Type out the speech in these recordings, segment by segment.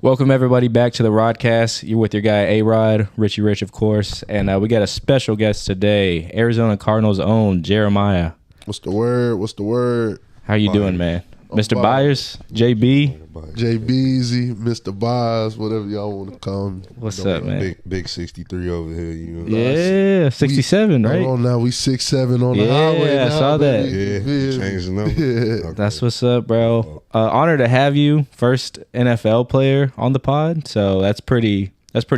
Welcome everybody back to the Rodcast. You're with your guy A-Rod, Richie Rich, of course, and we got a special guest today, Arizona Cardinals' own Jeremiah. What's the word? What's the word? How you doing, man? Mr. Byers, JB. JBZ, Mr. Byers, whatever y'all want to call him. What's up, man? Big 63 over here, you know. Yeah, 67, right? Hold on now, we 6'7" on the highway. Yeah, I saw that. Yeah, changed the number. Yeah. Okay. That's what's up, bro. Honor to have you, first NFL player on the pod. So that's pretty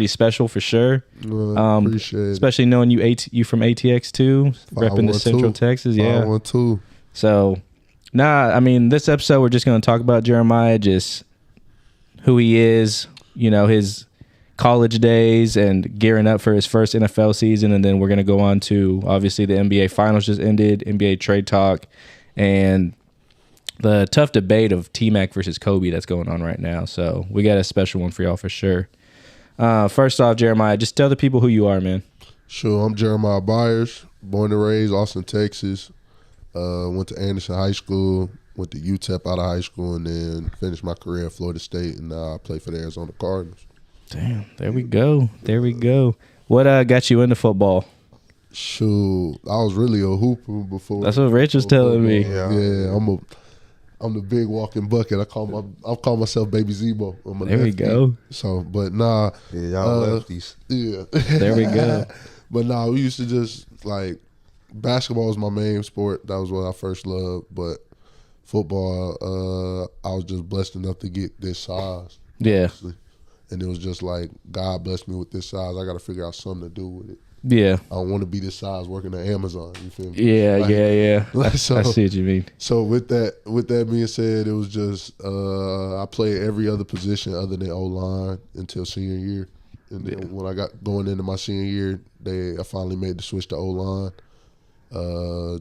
special for sure. Appreciate it. Especially knowing you from ATX too, repping the Central Texas. Yeah. 512. So, I mean, this episode we're just going to talk about Jeremiah, just who he is, his college days and gearing up for his first NFL season. And then we're going to go on to, obviously, the NBA Finals just ended, NBA trade talk, and the tough debate of T-Mac versus Kobe that's going on right now. So we got a special one for y'all for sure. First off, Jeremiah, just tell the people who you are, man. Sure, I'm Jeremiah Byers, born and raised Austin, Texas. Went to Anderson High School, went to UTEP out of high school, and then finished my career at Florida State, and now I play for the Arizona Cardinals. Damn, there we go. What got you into football? Shoot, I was really a hooper before. That's what Rich was telling me. Yeah, I'm the big walking bucket. I call myself Baby Zebo. There we go. So, but nah. Yeah, y'all lefties. Yeah. There we go. But nah, we used to just basketball was my main sport. That was what I first loved. But football, I was just blessed enough to get this size. Yeah. Honestly. And it was just God blessed me with this size. I got to figure out something to do with it. Yeah. I don't want to be this size working at Amazon. You feel me? Yeah. So, I see what you mean. So with that being said, it was just I played every other position other than O-line until senior year. And then when I got going into my senior year, I finally made the switch to O-line.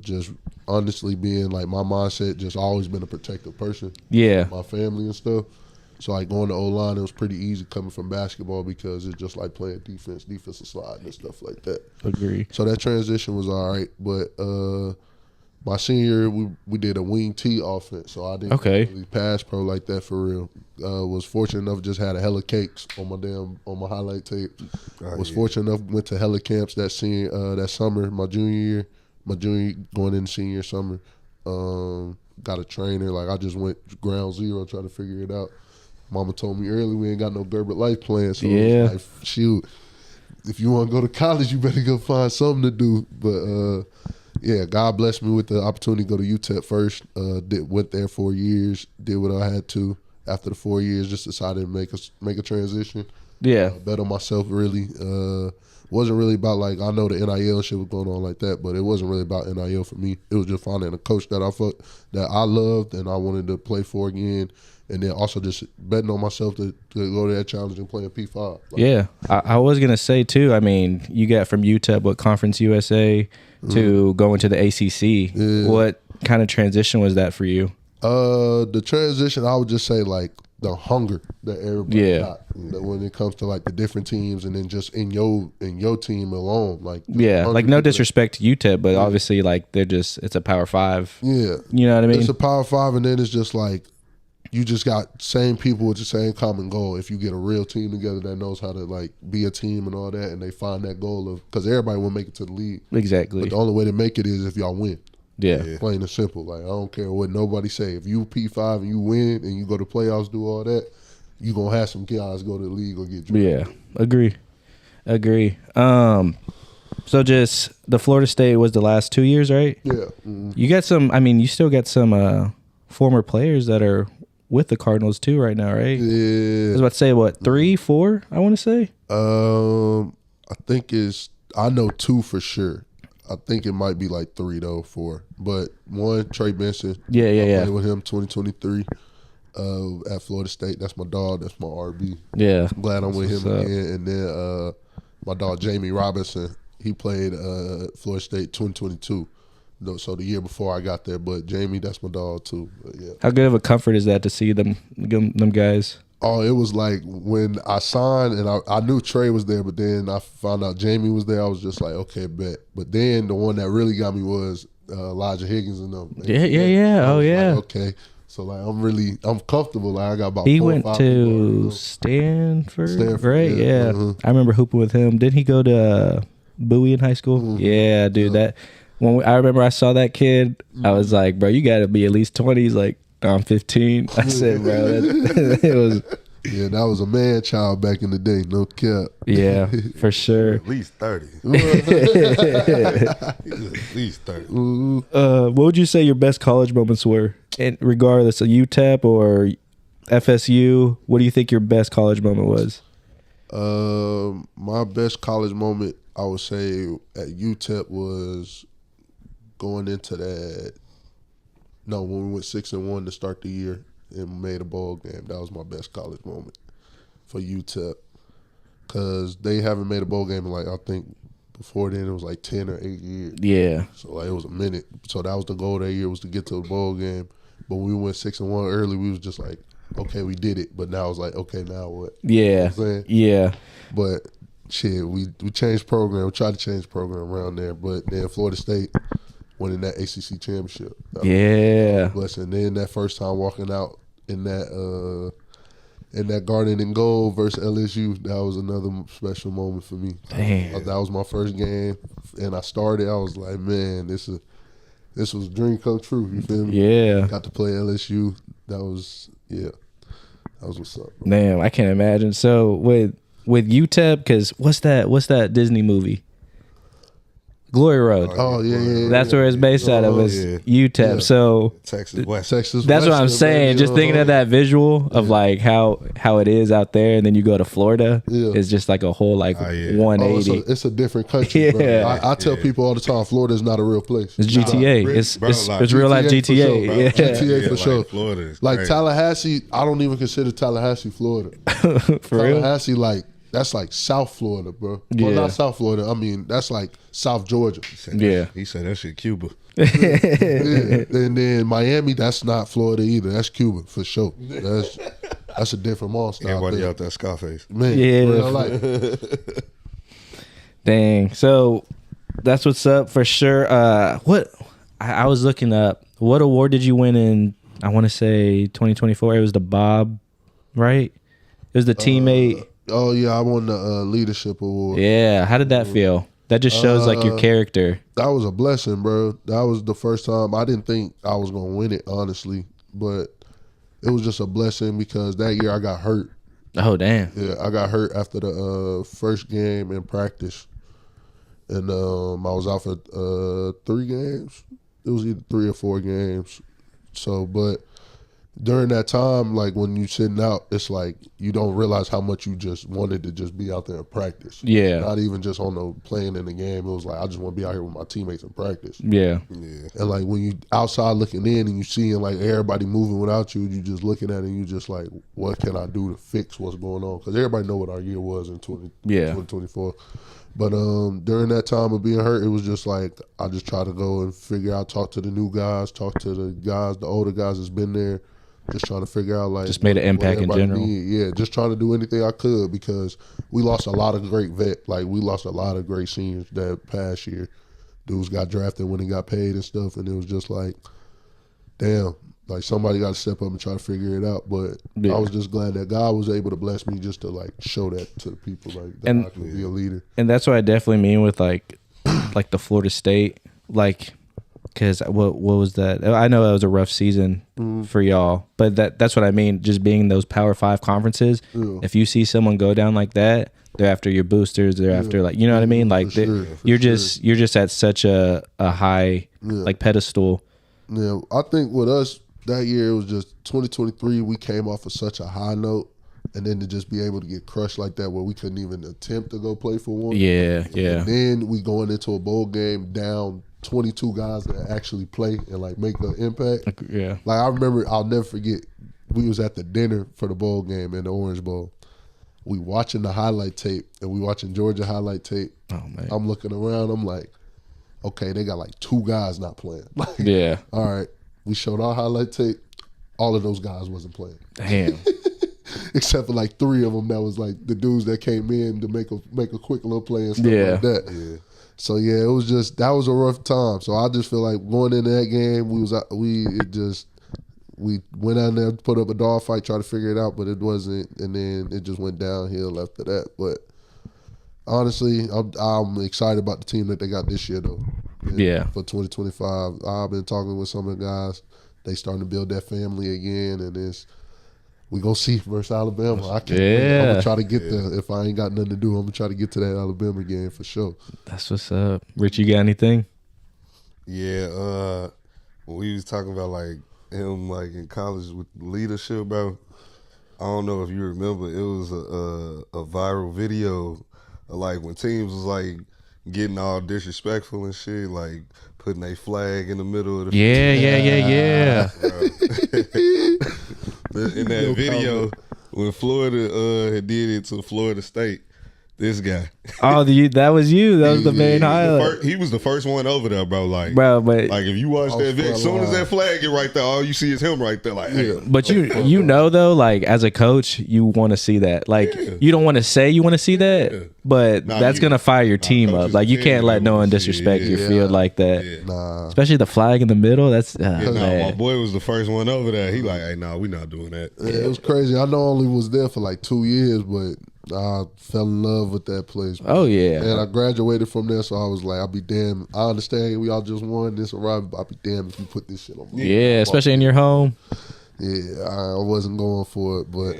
Just honestly being my mindset, just always been a protective person. Yeah. My family and stuff. So going to O-line, it was pretty easy coming from basketball because it's just like playing defensive slide and stuff like that. Agree. So that transition was all right. But my senior year, we did a wing T offense. So I didn't really pass pro like that for real. Was fortunate enough just had a hella cakes on my highlight tape. Fortunate enough went to hella camps that summer, my junior year, going into senior summer. Got a trainer. I just went ground zero trying to figure it out. Mama told me early we ain't got no Gerber Life plan. So it was shoot, if you want to go to college, you better go find something to do. But God blessed me with the opportunity to go to UTEP first. Went there 4 years, did what I had to. After the 4 years, just decided to make a transition. Yeah, bet on myself really. Wasn't really about I know the NIL shit was going on like that, but it wasn't really about NIL for me. It was just finding a coach that I loved and I wanted to play for again, and then also just betting on myself to go to that challenge and play a P5. I was gonna say too. I mean, you got from UTEP, Conference USA to going to the ACC. Yeah. What kind of transition was that for you? The transition, I would just say the hunger that everybody got when it comes to the different teams, and then just in your team alone, no disrespect to UTEP, but obviously it's a Power 5. Yeah, you know what I mean. It's a Power 5, and then it's just you just got same people with the same common goal. If you get a real team together that knows how to be a team and all that, and they find that goal of because everybody will make it to the league. Exactly. But the only way to make it is if y'all win. Yeah. Plain and simple. I don't care what nobody say. If you P5 and you win and you go to playoffs, do all that, you going to have some guys go to the league or get drafted. Yeah. Agree. So just the Florida State was the last 2 years, right? Yeah. Mm-hmm. You got you still got some former players that are with the Cardinals too right now, right? Yeah. I was about to say, what, 3, 4, I want to say? I think I know 2 for sure. I think it might be 3 though, 4. But 1, Trey Benson. Yeah. I played with him 2023 at Florida State. That's my dog. That's my RB. Yeah. I'm glad I'm with him again. And then my dog Jamie Robinson. He played Florida State 2022. So the year before I got there. But Jamie, that's my dog too. But yeah. How good of a comfort is that to see them guys? Oh, it was when I signed and I knew Trey was there, but then I found out Jamie was there. I was just okay, bet. But then the one that really got me was Elijah Higgins and them. Yeah. Oh, yeah. Okay. So like I'm comfortable. Like I got about. He 4 or went 5 to Stanford, right? Yeah. I remember hooping with him. Didn't he go to Bowie in high school? Yeah, dude. That I remember I saw that kid. I was like, bro, you got to be at least 20. He's like, no, I'm 15. I said, bro, it was. Yeah, that was a man child back in the day. No cap. Yeah, for sure. At least 30. At least 30. What would you say your best college moments were? And regardless of UTEP or FSU, what do you think your best college moment was? My best college moment, I would say, at UTEP was going into that. No, when we went 6-1 to start the year and made a bowl game. That was my best college moment for UTEP, because they haven't made a bowl game in, like, I think before then it was like 10 or 8 years. Yeah. So like it was a minute. So that was the goal that year, was to get to the bowl game. But when we went 6-1 early, we was just like, okay, we did it. But now it's like, okay, now what? Yeah. You know what I'm saying? Yeah. But shit, we changed program. We tried to change the program around there. But then Florida State winning that ACC championship. Yeah. Blessing. Then that first time walking out in that Garden and Gold versus LSU, that was another special moment for me. Damn. That was my first game, and I started. I was like, man, this was a dream come true. You feel me? Yeah. Got to play LSU. That was what's up. Bro. Damn, I can't imagine. So with UTEP, because what's that Disney movie? Glory Road. Oh yeah. That's where it's based out of. Is UTEP. Yeah. So Texas West. That's what I'm saying. Just thinking of that visual of like how it is out there, and then you go to Florida. Yeah. It's just like a whole like 180. It's a different country. Bro. I tell people all the time, Florida is not a real place. It's GTA. It's real life GTA. Sure, yeah. GTA for like sure. Florida is like crazy. Tallahassee, I don't even consider Tallahassee Florida. For real. Tallahassee, like, that's like South Florida, bro. Yeah. Well, not South Florida. I mean, that's like South Georgia. He said that shit Cuba. Yeah. And then Miami, that's not Florida either. That's Cuba for sure. That's a different monster. Everybody out there Scarface. Man, Yeah. real life. Dang. So that's what's up for sure. What I was looking up. What award did you win in? I want to say 2024. It was the Bob, right? It was the teammate. Oh yeah, I won the leadership award. Yeah. How did that feel? That just shows like your character. That was a blessing, bro. That was the first time. I didn't think I was gonna win it, honestly, but it was just a blessing because that year I got hurt. Oh damn. Yeah, I got hurt after the first game in practice, and I was out for 3 games. It was either 3 or 4 games. So, but during that time, like when you sitting out, it's like you don't realize how much you just wanted to just be out there and practice. Yeah. Not even just on the playing in the game. It was like I just want to be out here with my teammates in practice. Yeah. And like when you outside looking in and you seeing like everybody moving without you, you just looking at it and you just like, what can I do to fix what's going on? Because everybody know what our year was in 2024. But during that time of being hurt, it was just like I just try to go and figure out, talk to the new guys, talk to the guys, the older guys that's been there, just trying to figure out like just made an impact in general. Yeah, just trying to do anything I could because we lost a lot of great we lost a lot of great seniors that past year. Dudes got drafted when they got paid and stuff, and it was just like, damn, like somebody got to step up and try to figure it out. But I was just glad that God was able to bless me just to like show that to the people, like that I could be a leader. And that's what I definitely mean with like the Florida State, like. Because what was that? I know that was a rough season for y'all, but that's what I mean. Just being in those Power 5 conferences, if you see someone go down like that, they're after your boosters. They're after like, you know what I mean? Like you're just at such a high like pedestal. Yeah, I think with us that year it was just 2023. We came off of such a high note, and then to just be able to get crushed like that, where we couldn't even attempt to go play for one. Yeah. And then we going into a bowl game down 22 guys that actually play and like make an impact. Yeah. Like I remember, I'll never forget, we was at the dinner for the bowl game in the Orange Bowl. We watching the highlight tape and we watching Georgia highlight tape. Oh man. I'm looking around, I'm like, okay, they got like 2 guys not playing. Like, yeah. All right. We showed our highlight tape. All of those guys wasn't playing. Damn. Except for like 3 of them that was like the dudes that came in to make a quick little play and stuff like that. Yeah. So yeah, it was just, that was a rough time. So I just feel like going into that game, we went out there, put up a dog fight, tried to figure it out, but it wasn't. And then it just went downhill after that. But honestly, I'm excited about the team that they got this year, though. And for 2025, I've been talking with some of the guys. They starting to build that family again, and we gonna see versus Alabama. I can't wait. I'm gonna try to get there. If I ain't got nothing to do, I'm gonna try to get to that Alabama game for sure. That's what's up. Rich, you got anything? Yeah, when we was talking about like him like in college with leadership, bro. I don't know if you remember, it was a viral video of like when teams was like getting all disrespectful and shit, like putting a flag in the middle of the In that video, when Florida had did it to Florida State, this guy. Oh, that was you. That was the main highlight. He was the first one over there, bro. Like, but like if you watch that video, as soon as that flag get right there, all you see is him right there. Like, hey. But you know though, like as a coach, you want to see that. Like you don't want to say you want to see that, but that's gonna fire your team up. Like you can't let no one disrespect your field like that. Especially the flag in the middle. That's my boy was the first one over there. He like, hey, we not doing that. Yeah, it was crazy. I know I only was there for like 2 years, but I fell in love with that place. Oh yeah, and I graduated from there, so I was like, I'll be damned. I understand we all just won this arrival, but I'll be damned if you put this shit on me. Yeah, especially in your home. Yeah, I wasn't going for it, but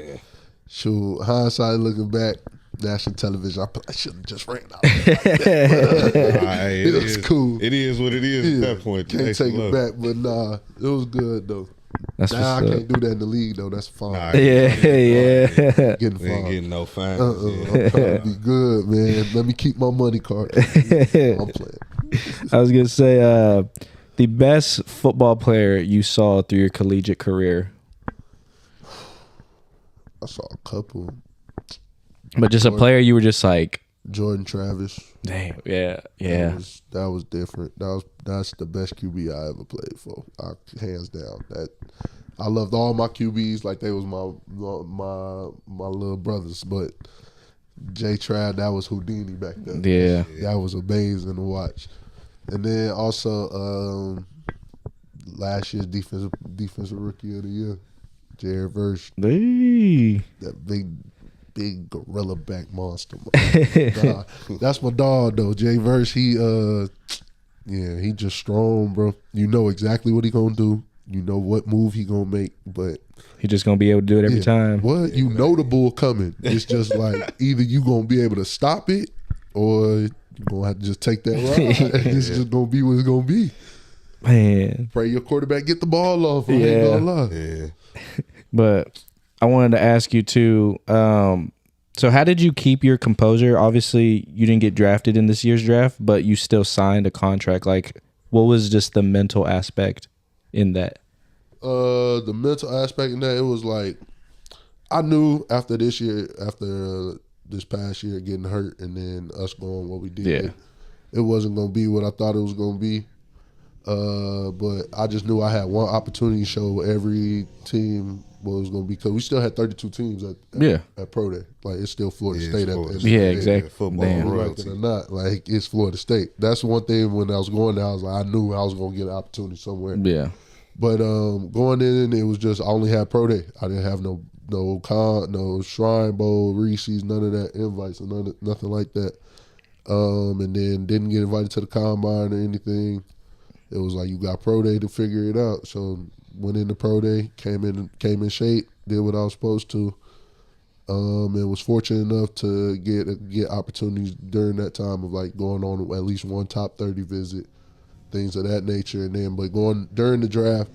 shoot, hindsight looking back, national television, I should have just ran out. It was cool. It is what it is at that point. Can't take it back, but nah, it was good though. Now I can't do that in the league though. That's fine. Getting fine. Ain't getting no fines. I'm trying to be good, man. Let me keep my money card. I'm playing. I was gonna say the best football player you saw through your collegiate career. I saw a couple, but just a player you were just like Jordan Travis. Damn, That was different. That's the best QB I ever played for. Hands down. I loved all my QBs like they was my little brothers. But Jay Trav, that was Houdini back then. Yeah, that was amazing to watch. And then also last year's defensive rookie of the year, Jared Verse. That big gorilla back monster. That's my dog though. Jay Verse, he just strong, bro. You know exactly what he gonna do. You know what move he gonna make, but he just gonna be able to do it every time. What? You know the bull coming. It's just like either you gonna be able to stop it or you gonna have to just take that ride. It's just gonna be what it's gonna be. Man. Pray your quarterback get the ball off. I ain't gonna lie. Yeah. But I wanted to ask you too, so how did you keep your composure? Obviously, you didn't get drafted in this year's draft, but you still signed a contract. Like, what was just the mental aspect in that? The mental aspect in that, it was like, I knew after this past year getting hurt and then us going what we did, it wasn't going to be what I thought it was going to be. But I just knew I had one opportunity to show every team what it was going to be, because we still had 32 teams at Pro Day. Like, it's still Florida State at the end of the day. Exactly. Football Like it or not, like, it's Florida State. That's one thing when I was going there, I was like, I knew I was going to get an opportunity somewhere. Yeah. But going in, it was just, I only had Pro Day. I didn't have no Shrine Bowl, Reese's, none of that, invites, or nothing like that. And then didn't get invited to the combine or anything. It was like, you got Pro Day to figure it out. So went into Pro Day, came in shape, did what I was supposed to. And was fortunate enough to get opportunities during that time of like going on at least one top 30 visit, things of that nature. And then, but going during the draft,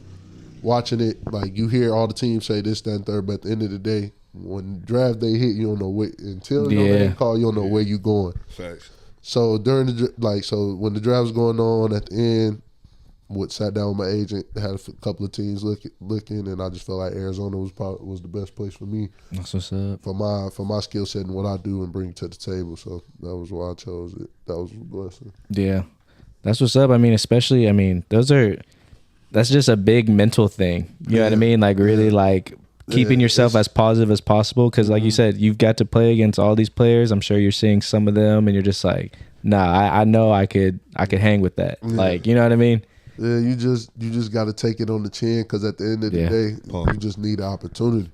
watching it, like you hear all the teams say this, that, and third, but at the end of the day, when draft day hit, you don't know what, until your name call, you don't know where you going. Facts. So during when the draft was going on at the end, sat down with my agent, had a couple of teams looking, and I just felt like Arizona was the best place for me. That's what's up. For my skill set and what I do and bring to the table. So that was why I chose it. That was a blessing. Yeah, that's what's up. I mean, especially, that's just a big mental thing. You know what I mean? Like really, like keeping yourself as positive as possible. Because like you said, you've got to play against all these players. I'm sure you're seeing some of them, and you're just like, nah, I know I could hang with that. Like, you know what I mean? Yeah, you just got to take it on the chin because at the end of the day, you just need an opportunity.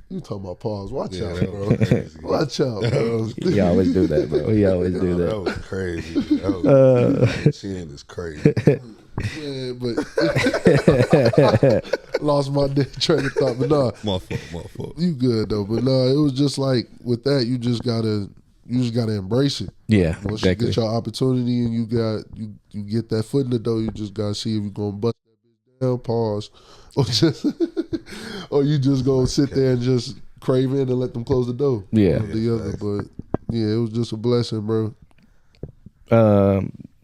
You talking about pause? Watch out, bro. Watch out, bro. He always do that, bro. He always do that. That was crazy. That chin is crazy. Yeah, but lost my train of thought. But nah, my fault. You good though? But nah, it was just like with that, you just gotta embrace it. Yeah, once exactly. you get your opportunity and you get that foot in the door, you just gotta see if you're gonna bust that bitch down, pause, or you just gonna sit there and just crave in and let them close the door. Yeah, But yeah, it was just a blessing, bro.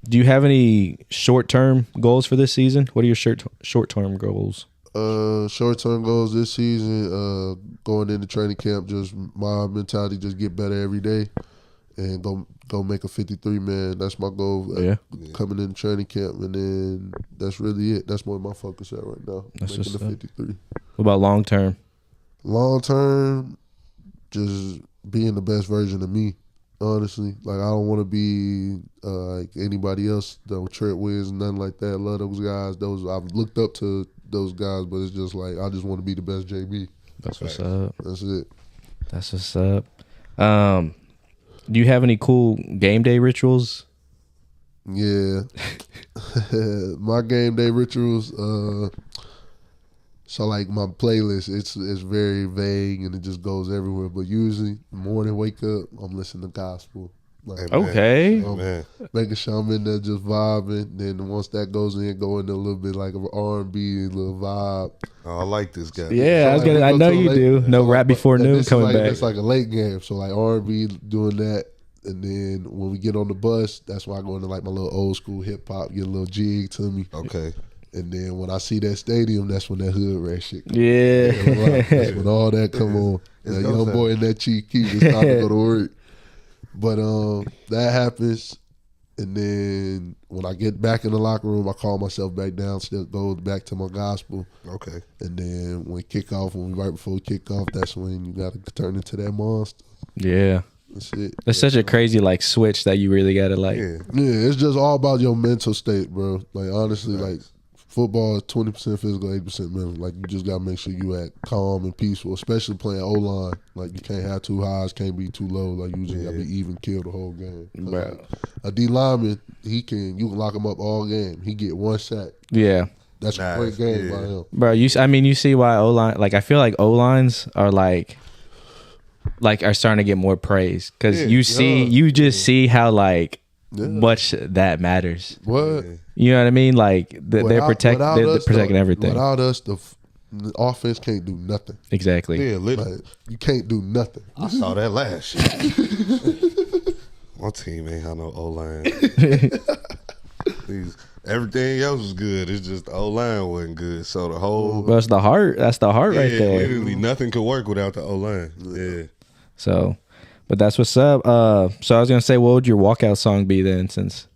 Do you have any short-term goals for this season? What are your short-term goals? Short-term goals this season, going into training camp, just my mentality, just get better every day and go make a 53 man. That's my goal coming into training camp, and then that's really it. That's where my focus at right now, making the 53. What about long-term? Long-term, just being the best version of me. Honestly, like I don't want to be like anybody else. Don't Trent Williams, nothing like that. I love those guys. I've looked up to those guys, but it's just like I just want to be the best JB. That's what's up. That's it. That's what's up. Do you have any cool game day rituals? Yeah, my game day rituals. So like my playlist, it's very vague and it just goes everywhere. But usually, the morning wake up, I'm listening to gospel. Like, okay, making sure I'm in there just vibing. Then once that goes in, go into a little bit like an R&B, a little vibe. Oh, I like this guy. Yeah, so I know you do. No rap before noon coming back. It's like a late game, so like R&B doing that. And then when we get on the bus, that's why I go into like my little old school hip hop, get a little jig to me. Okay. And then when I see that stadium, that's when that hood rat shit comes. Yeah. That's when all that come on. That young boy in that Chief Keef, it's time to go to work. But that happens. And then when I get back in the locker room, I call myself back down, still go back to my gospel. Okay. And then when right before kickoff, that's when you got to turn into that monster. Yeah. That's it. That's such a crazy like switch that you really got to like. Yeah, it's just all about your mental state, bro. Like honestly, like football is 20% physical, 80% mental. Like you just gotta make sure you act calm and peaceful, especially playing O-line. Like you can't have too highs, can't be too low. Like you just gotta be even kill the whole game. Bro. A D lineman, you can lock him up all game. He get one sack. Yeah. That's a great game by him. Bro, you see why O-line, like I feel like O-lines are are starting to get more praise because you just see how much that matters. What? You know what I mean? Like they're protecting everything. Without us, the offense can't do nothing. Exactly. Yeah, literally. Like, you can't do nothing. I saw that last year. My team ain't had no O-line. Everything else was good. It's just the O-line wasn't good. So the whole... That's the heart right there. Literally nothing could work without the O-line. Yeah. So, but that's what's up. So I was going to say, what would your walkout song be then since...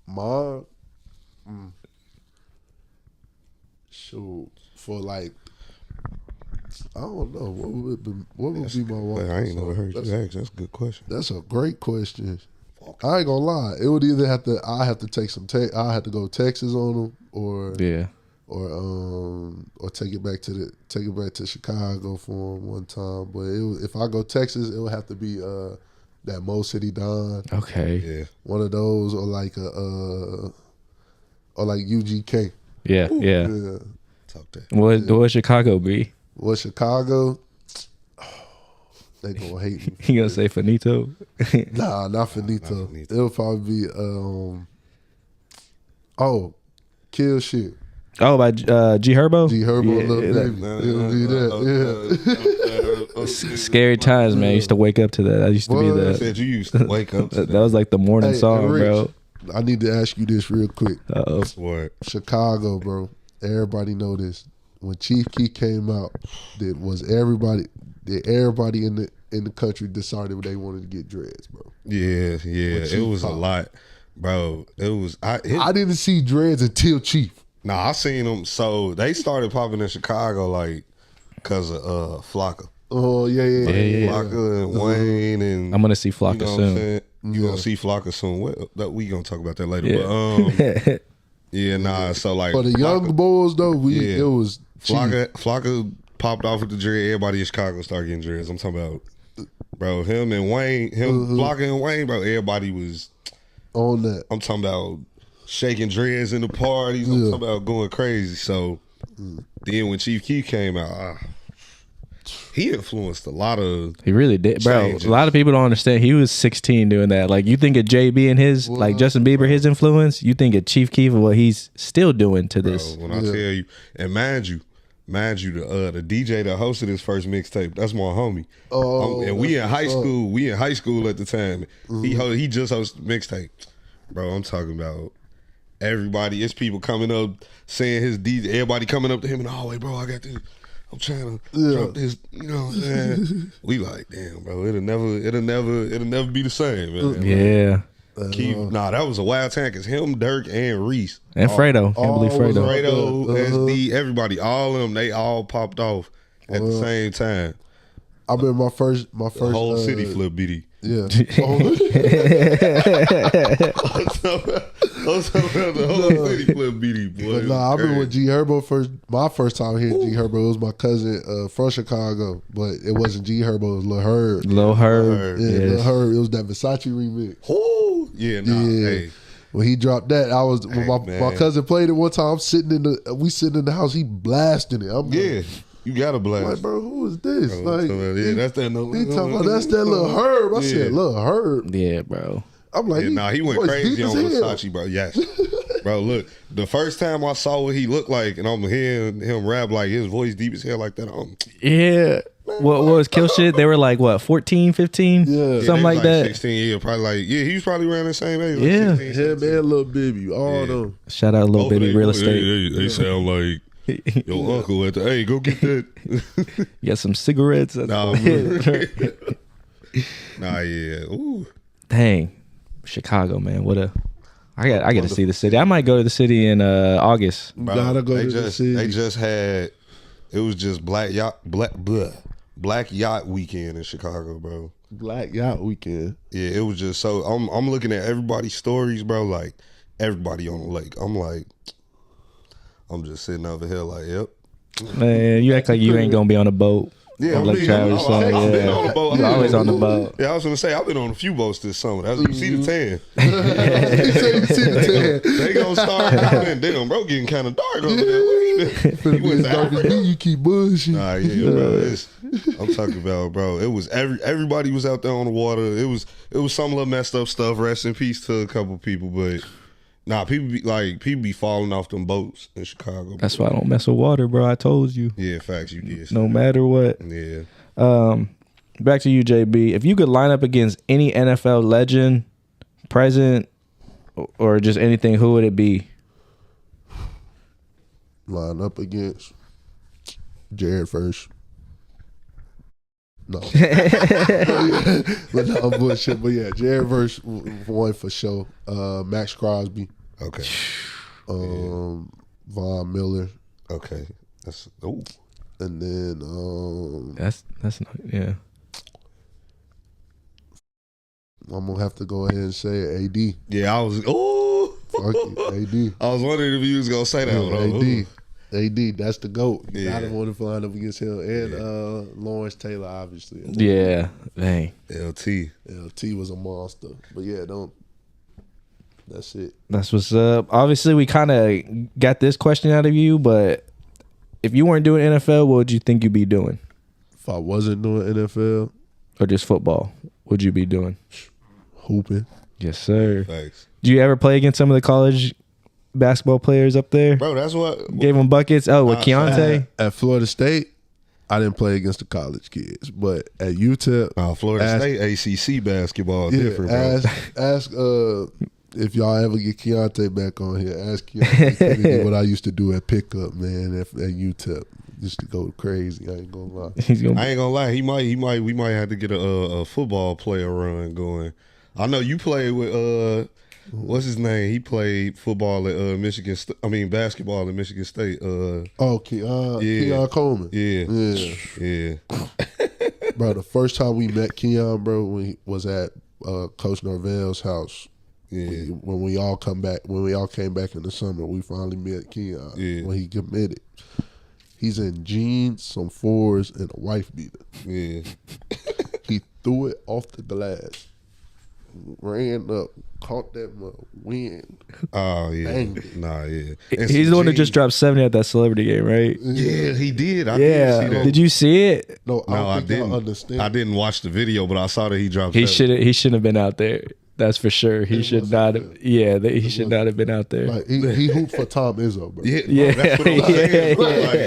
Mine? Sure. For like... I don't know. What would be my walkout song? I ain't never heard you ask. That's a good question. That's a great question. I ain't gonna lie. It would either have to take some I have to go Texas on them or take it back to Chicago for them one time. But if I go Texas, it would have to be that Mo City Don. Okay. Yeah. One of those or like UGK. Yeah. Ooh, yeah. Talk that. What Chicago be? What Chicago? They gonna hate me. You gonna say Finito? Nah, not Finito. It'll probably be Kill Shit. Oh, by G Herbo? G Herbo, Lil Baby. It'll be that. Yeah. Scary times, man. I used to wake up to that. I used to be the. Said you used to wake up to that was like the morning song, Rich, bro. I need to ask you this real quick. What? Chicago, bro. Everybody know this. When Chief Keef came out, everybody in the country decided they wanted to get dreads, bro? Yeah. It was a lot, bro. It was. I didn't see dreads until Chief. Nah, I seen them. So they started popping in Chicago like because of Flocka. Oh yeah. Flocka and Wayne and I'm gonna see Flocka soon. You gonna see Flocka soon? We gonna talk about that later. Yeah. But Yeah, nah. So like for the young Bulls though, it was Flocka popped off with the dread. Everybody in Chicago started getting dreads. I'm talking about, bro, him and Wayne, Flocka and Wayne, bro. Everybody was on that. I'm talking about shaking dreads in the parties. I'm talking about going crazy. So then when Chief Keef came out, he influenced a lot of. He really did, changes. bro. A lot of people don't understand. He was 16 doing that. Like, you think of JB and his, like Justin Bieber, his influence. You think of Chief Keef and what he's still doing to this. When I tell you, and mind you, the DJ that hosted his first mixtape, that's my homie. And we in high school. We in high school at the time. He just hosted mixtape, bro. I'm talking about everybody. It's people coming up saying his DJ. Everybody coming up to him and hallway, bro. I got this. I'm trying to drop this, you know what I'm saying? We like, damn, bro, it'll never be the same, man. Yeah. That was a wild time because him, Dirk, and Reese. And Fredo. Can't believe Fredo. Fredo, SD, everybody, all of them, they all popped off at the same time. I remember my first the whole city flip BD. Yeah. I'm talking about the whole city flip BD, boy. But I remember when G Herbo my first time hearing G Herbo, it was my cousin from Chicago, but it wasn't G Herbo, it was Lil Herb. Lil Herb. Yeah, Lil Herb. It was that Versace remix. Oh, yeah, hey. When he dropped that, my cousin played it one time. We sitting in the house, he blasting it. I'm like, you got a blast. Like, bro, who is this? Bro, that's that. He talking about that's that Lil Herb. I said, Lil Herb. Yeah, bro. I'm like, he went crazy on Versace, bro. Yes, bro. Look, the first time I saw what he looked like, and I'm hearing him rap like his voice deep as hell like that. What was Kill Shit? They were like, what, 14, 15? Yeah. Something like that. 16, he was probably around the same age. Yeah. 16, him and Lil Bibby, all them. Shout out Lil Bibby Real Estate. They sound like your uncle at the, hey, go get that. You got some cigarettes? Nah, yeah. Ooh. Dang. Chicago, man. I got to see the city. I might go to the city in August. Bro, gotta go to the city. They just had, it was just Black Yacht Weekend in Chicago, bro. Black Yacht Weekend. Yeah, it was just so. I'm looking at everybody's stories, bro. Like everybody on the lake. I'm like, I'm just sitting over here, like, yep. Man, you act like you ain't gonna be on a boat. Yeah, I've been on the boat. You're always on the boat. Yeah, I was gonna say I've been on a few boats this summer. That's you see the tan. They gonna start coming. Damn, bro, getting kind of dark over there. You keep bullshit. Nah, yeah, bro. I'm talking about, bro. It was everybody was out there on the water. It was some little messed up stuff. Rest in peace to a couple people, but. Nah, people be falling off them boats in Chicago. Bro. That's why I don't mess with water, bro. I told you. Yeah, facts, you did. No matter what. Yeah. Back to you, JB. If you could line up against any NFL legend, present, or just anything, who would it be? Line up against Jared first. No. But no, bullshit. But yeah, Jared verse one for sure. Max Crosby. Okay. Von Miller. Okay. That's and then that's not, yeah. I'm gonna have to go ahead and say AD. Yeah, I was Fuck it, AD. I was wondering if you was gonna say that one. AD, that's the GOAT. You Yeah. gotta want to line up against him. And Lawrence Taylor, obviously. Yeah, dang. LT was a monster. But yeah, that's it. That's what's up. Obviously, we kind of got this question out of you, but if you weren't doing NFL, what would you think you'd be doing? If I wasn't doing NFL. Or just football, what would you be doing? Hooping. Yes, sir. Thanks. Did you ever play against some of the college basketball players up there? Bro, that's what gave them buckets. Oh, with Keontae at Florida State, I didn't play against the college kids, but at UTEP, Florida State ACC basketball different. Bro. Ask if y'all ever get Keontae back on here. Ask Keontae what I used to do at pickup, man, at UTEP. Used to go crazy. I ain't gonna lie. I ain't gonna lie. We might have to get a football player run going. I know you played with what's his name? He played football at Michigan. Basketball at Michigan State. Keon Coleman. Yeah. Bro, the first time we met Keon, bro, when he was at Coach Norvell's house, Yeah. When we all came back in the summer, we finally met Keon when he committed. He's in jeans, some fours, and a wife beater. Yeah. He threw it off the glass, ran up, caught that wind. Oh yeah, banged. nah, yeah. He's the one that just dropped 70 at that celebrity game, right? Yeah, he did. I yeah, did see that. Did you see it? No, I didn't understand. I didn't watch the video, but I saw that he dropped. He shouldn't have been out there. That's for sure. He should not have. Yeah, he should not have been out there. Like he hooped for Tom Izzo, bro. Yeah, that's what I'm saying.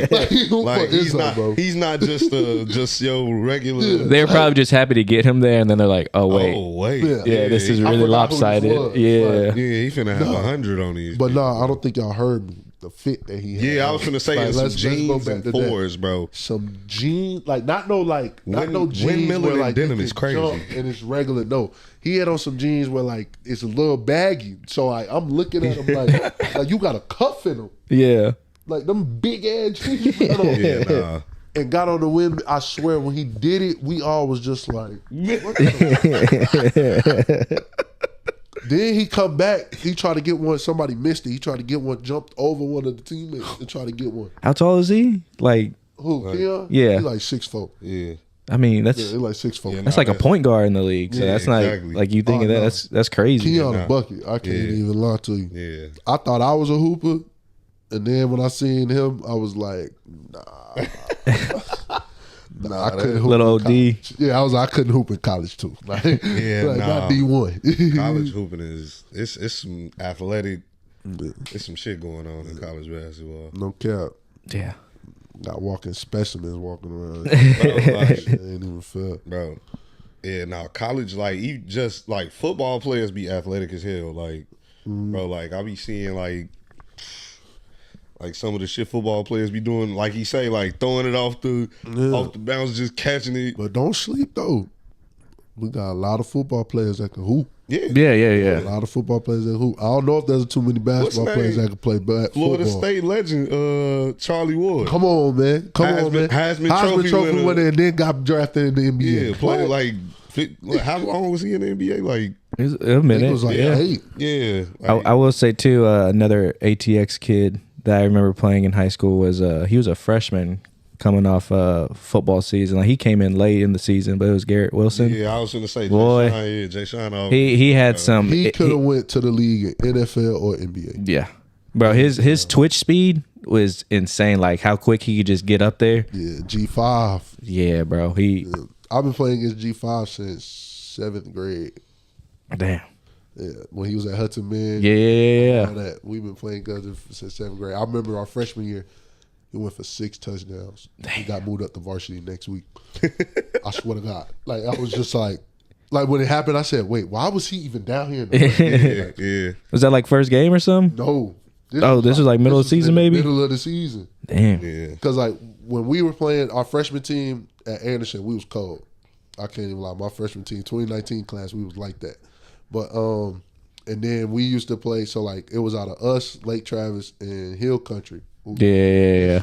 Like, he hooped for he's Izzo, not, bro. He's not just your regular. They're probably just happy to get him there, and then they're like, "Oh wait, yeah, this is really lopsided." Yeah, he finna have 100 on these. But no, I don't think y'all heard me. The fit that he had. Yeah, I was finna say some jeans and fours, bro. Some jeans, not no jeans windmilling where denim is crazy. And it's regular. No, he had on some jeans where like it's a little baggy. So I'm looking at him like you got a cuff in them. Yeah, like them big ass jeans. Yeah, nah. And got on the wind. I swear, when he did it, we all was just like, what the Then he come back. He tried to get one. Somebody missed it. He tried to get one. Jumped over one of the teammates and tried to get one. How tall is he? Like who? Keon? Yeah, he like 6'4". Yeah. I mean that's he like 6'4". Yeah, that's like a point guard in the league. So that's exactly. not like you thinking that. That's crazy. Keon a bucket. I can't even lie to you. Yeah. I thought I was a hooper, and then when I seen him, I was like, nah. I couldn't hoop. Little OD. Yeah, I couldn't hoop in college too. Not D1. College hooping it's some athletic. It's some shit going on in college basketball. No cap. Yeah. Got walking specimens walking around. Bro, ain't even fair. Bro. Yeah, now college, like you just like football players be athletic as hell. Like, bro, like I be seeing like some of the shit football players be doing, like he say, like throwing it off the bounce, just catching it. But don't sleep though. We got a lot of football players that can hoop. Yeah. A lot of football players that hoop. I don't know if there's too many basketball players that can play Florida football. State legend, Charlie Ward. Come on, man. Heisman Trophy winner and then got drafted in the NBA. Yeah, played like how long was he in the NBA? Like a minute. It was like 8. Yeah. Like, I will say too, another ATX kid that I remember playing in high school was he was a freshman coming off football season. Like he came in late in the season, but it was Garrett Wilson. Yeah, I was going to say Jay Sean. He had some. He could have went to the league in NFL or NBA. Yeah, bro. His twitch speed was insane. Like how quick he could just get up there. Yeah, G5. Yeah, bro. I've been playing against G5 since 7th grade. Damn. Yeah, when he was at Hudson Man. Yeah. All that. We've been playing guns since 7th grade. I remember our freshman year, he went for 6 touchdowns. Damn. He got moved up to varsity next week. I swear to God. Like, I was just like when it happened, I said, wait, why was he even down here? Yeah. Was that like first game or something? No. This was like middle of the season, maybe? Middle of the season. Damn. Yeah. Because, like, when we were playing our freshman team at Anderson, we was cold. I can't even lie. My freshman team, 2019 class, we was like that. But, and then we used to play, so, like, it was out of us, Lake Travis, and Hill Country. Yeah.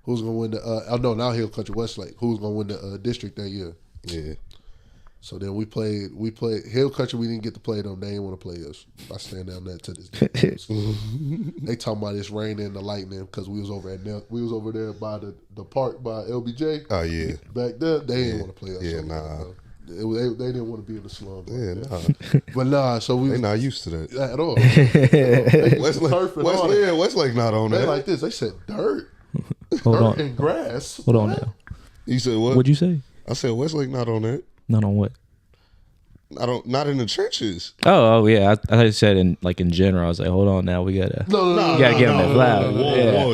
Who's going to win the, no, not Hill Country, Westlake. Who's going to win the district that year? Yeah. So then we played Hill Country. We didn't get to play them. They didn't want to play us. I stand down there to this day. They talking about it's raining and the lightning because we was over there by the park by LBJ. Oh yeah. Back there, they didn't want to play us. Yeah, nah. They didn't want to be in the slum. Yeah, nah. But nah, so we. They not used to that at all. Westlake not on that. They like this. They said dirt, and grass. Hold on now. You said what? What'd you say? I said Westlake not on that. Not on what? Not in the trenches. Oh yeah. I thought you said in general. I was like, hold on now, we gotta get him that flower. No,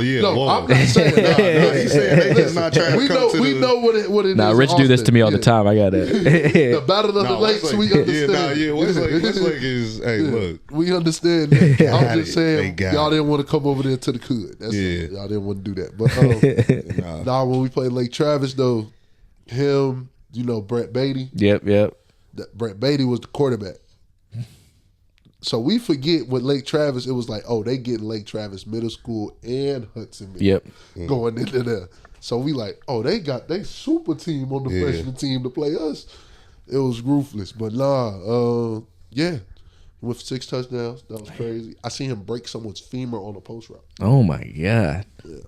I'm not saying that. He's saying they just not trying to come to we know what it is. Nah, Rich do this to me all the time. I got it. The Battle of the Lakes, we understand. Westlake is, hey, look. We understand that. I'm just saying, y'all didn't want to come over there to the hood. That's it. Y'all didn't want to do that. But when we played Lake Travis, though, him, Brett Beatty. Yep. Brett Beatty was the quarterback. So we forget with Lake Travis, it was like, they getting Lake Travis Middle School and Hudson Middle going into there. So we like, they got they super team on the freshman team to play us. It was ruthless. But when with 6 touchdowns. That was crazy. I seen him break someone's femur on a post route. Oh my god! Yeah.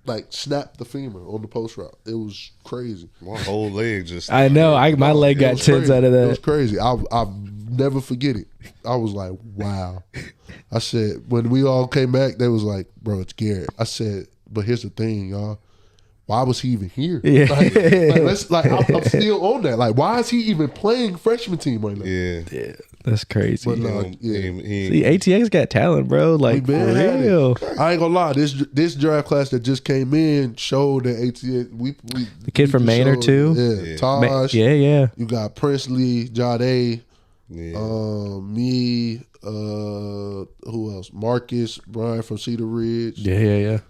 Like snap the femur on the post route. It was crazy. My whole leg just. I know. My leg got tens out of that. It was crazy. I'll never forget it. I was like, wow. I said when we all came back, they was like, bro, it's Garrett. I said, but here's the thing, y'all. Why was he even here? Yeah. I'm still on that. Like, why is he even playing freshman team right now? Yeah. That's crazy. But See, ATX got talent, bro. Like, for real. I ain't gonna lie. This draft class that just came in showed that ATX. The kid from Maynard too. Yeah, Taj. Yeah. You got Princely, Jade. Yeah. Me. Who else? Marcus, Brian from Cedar Ridge. Yeah.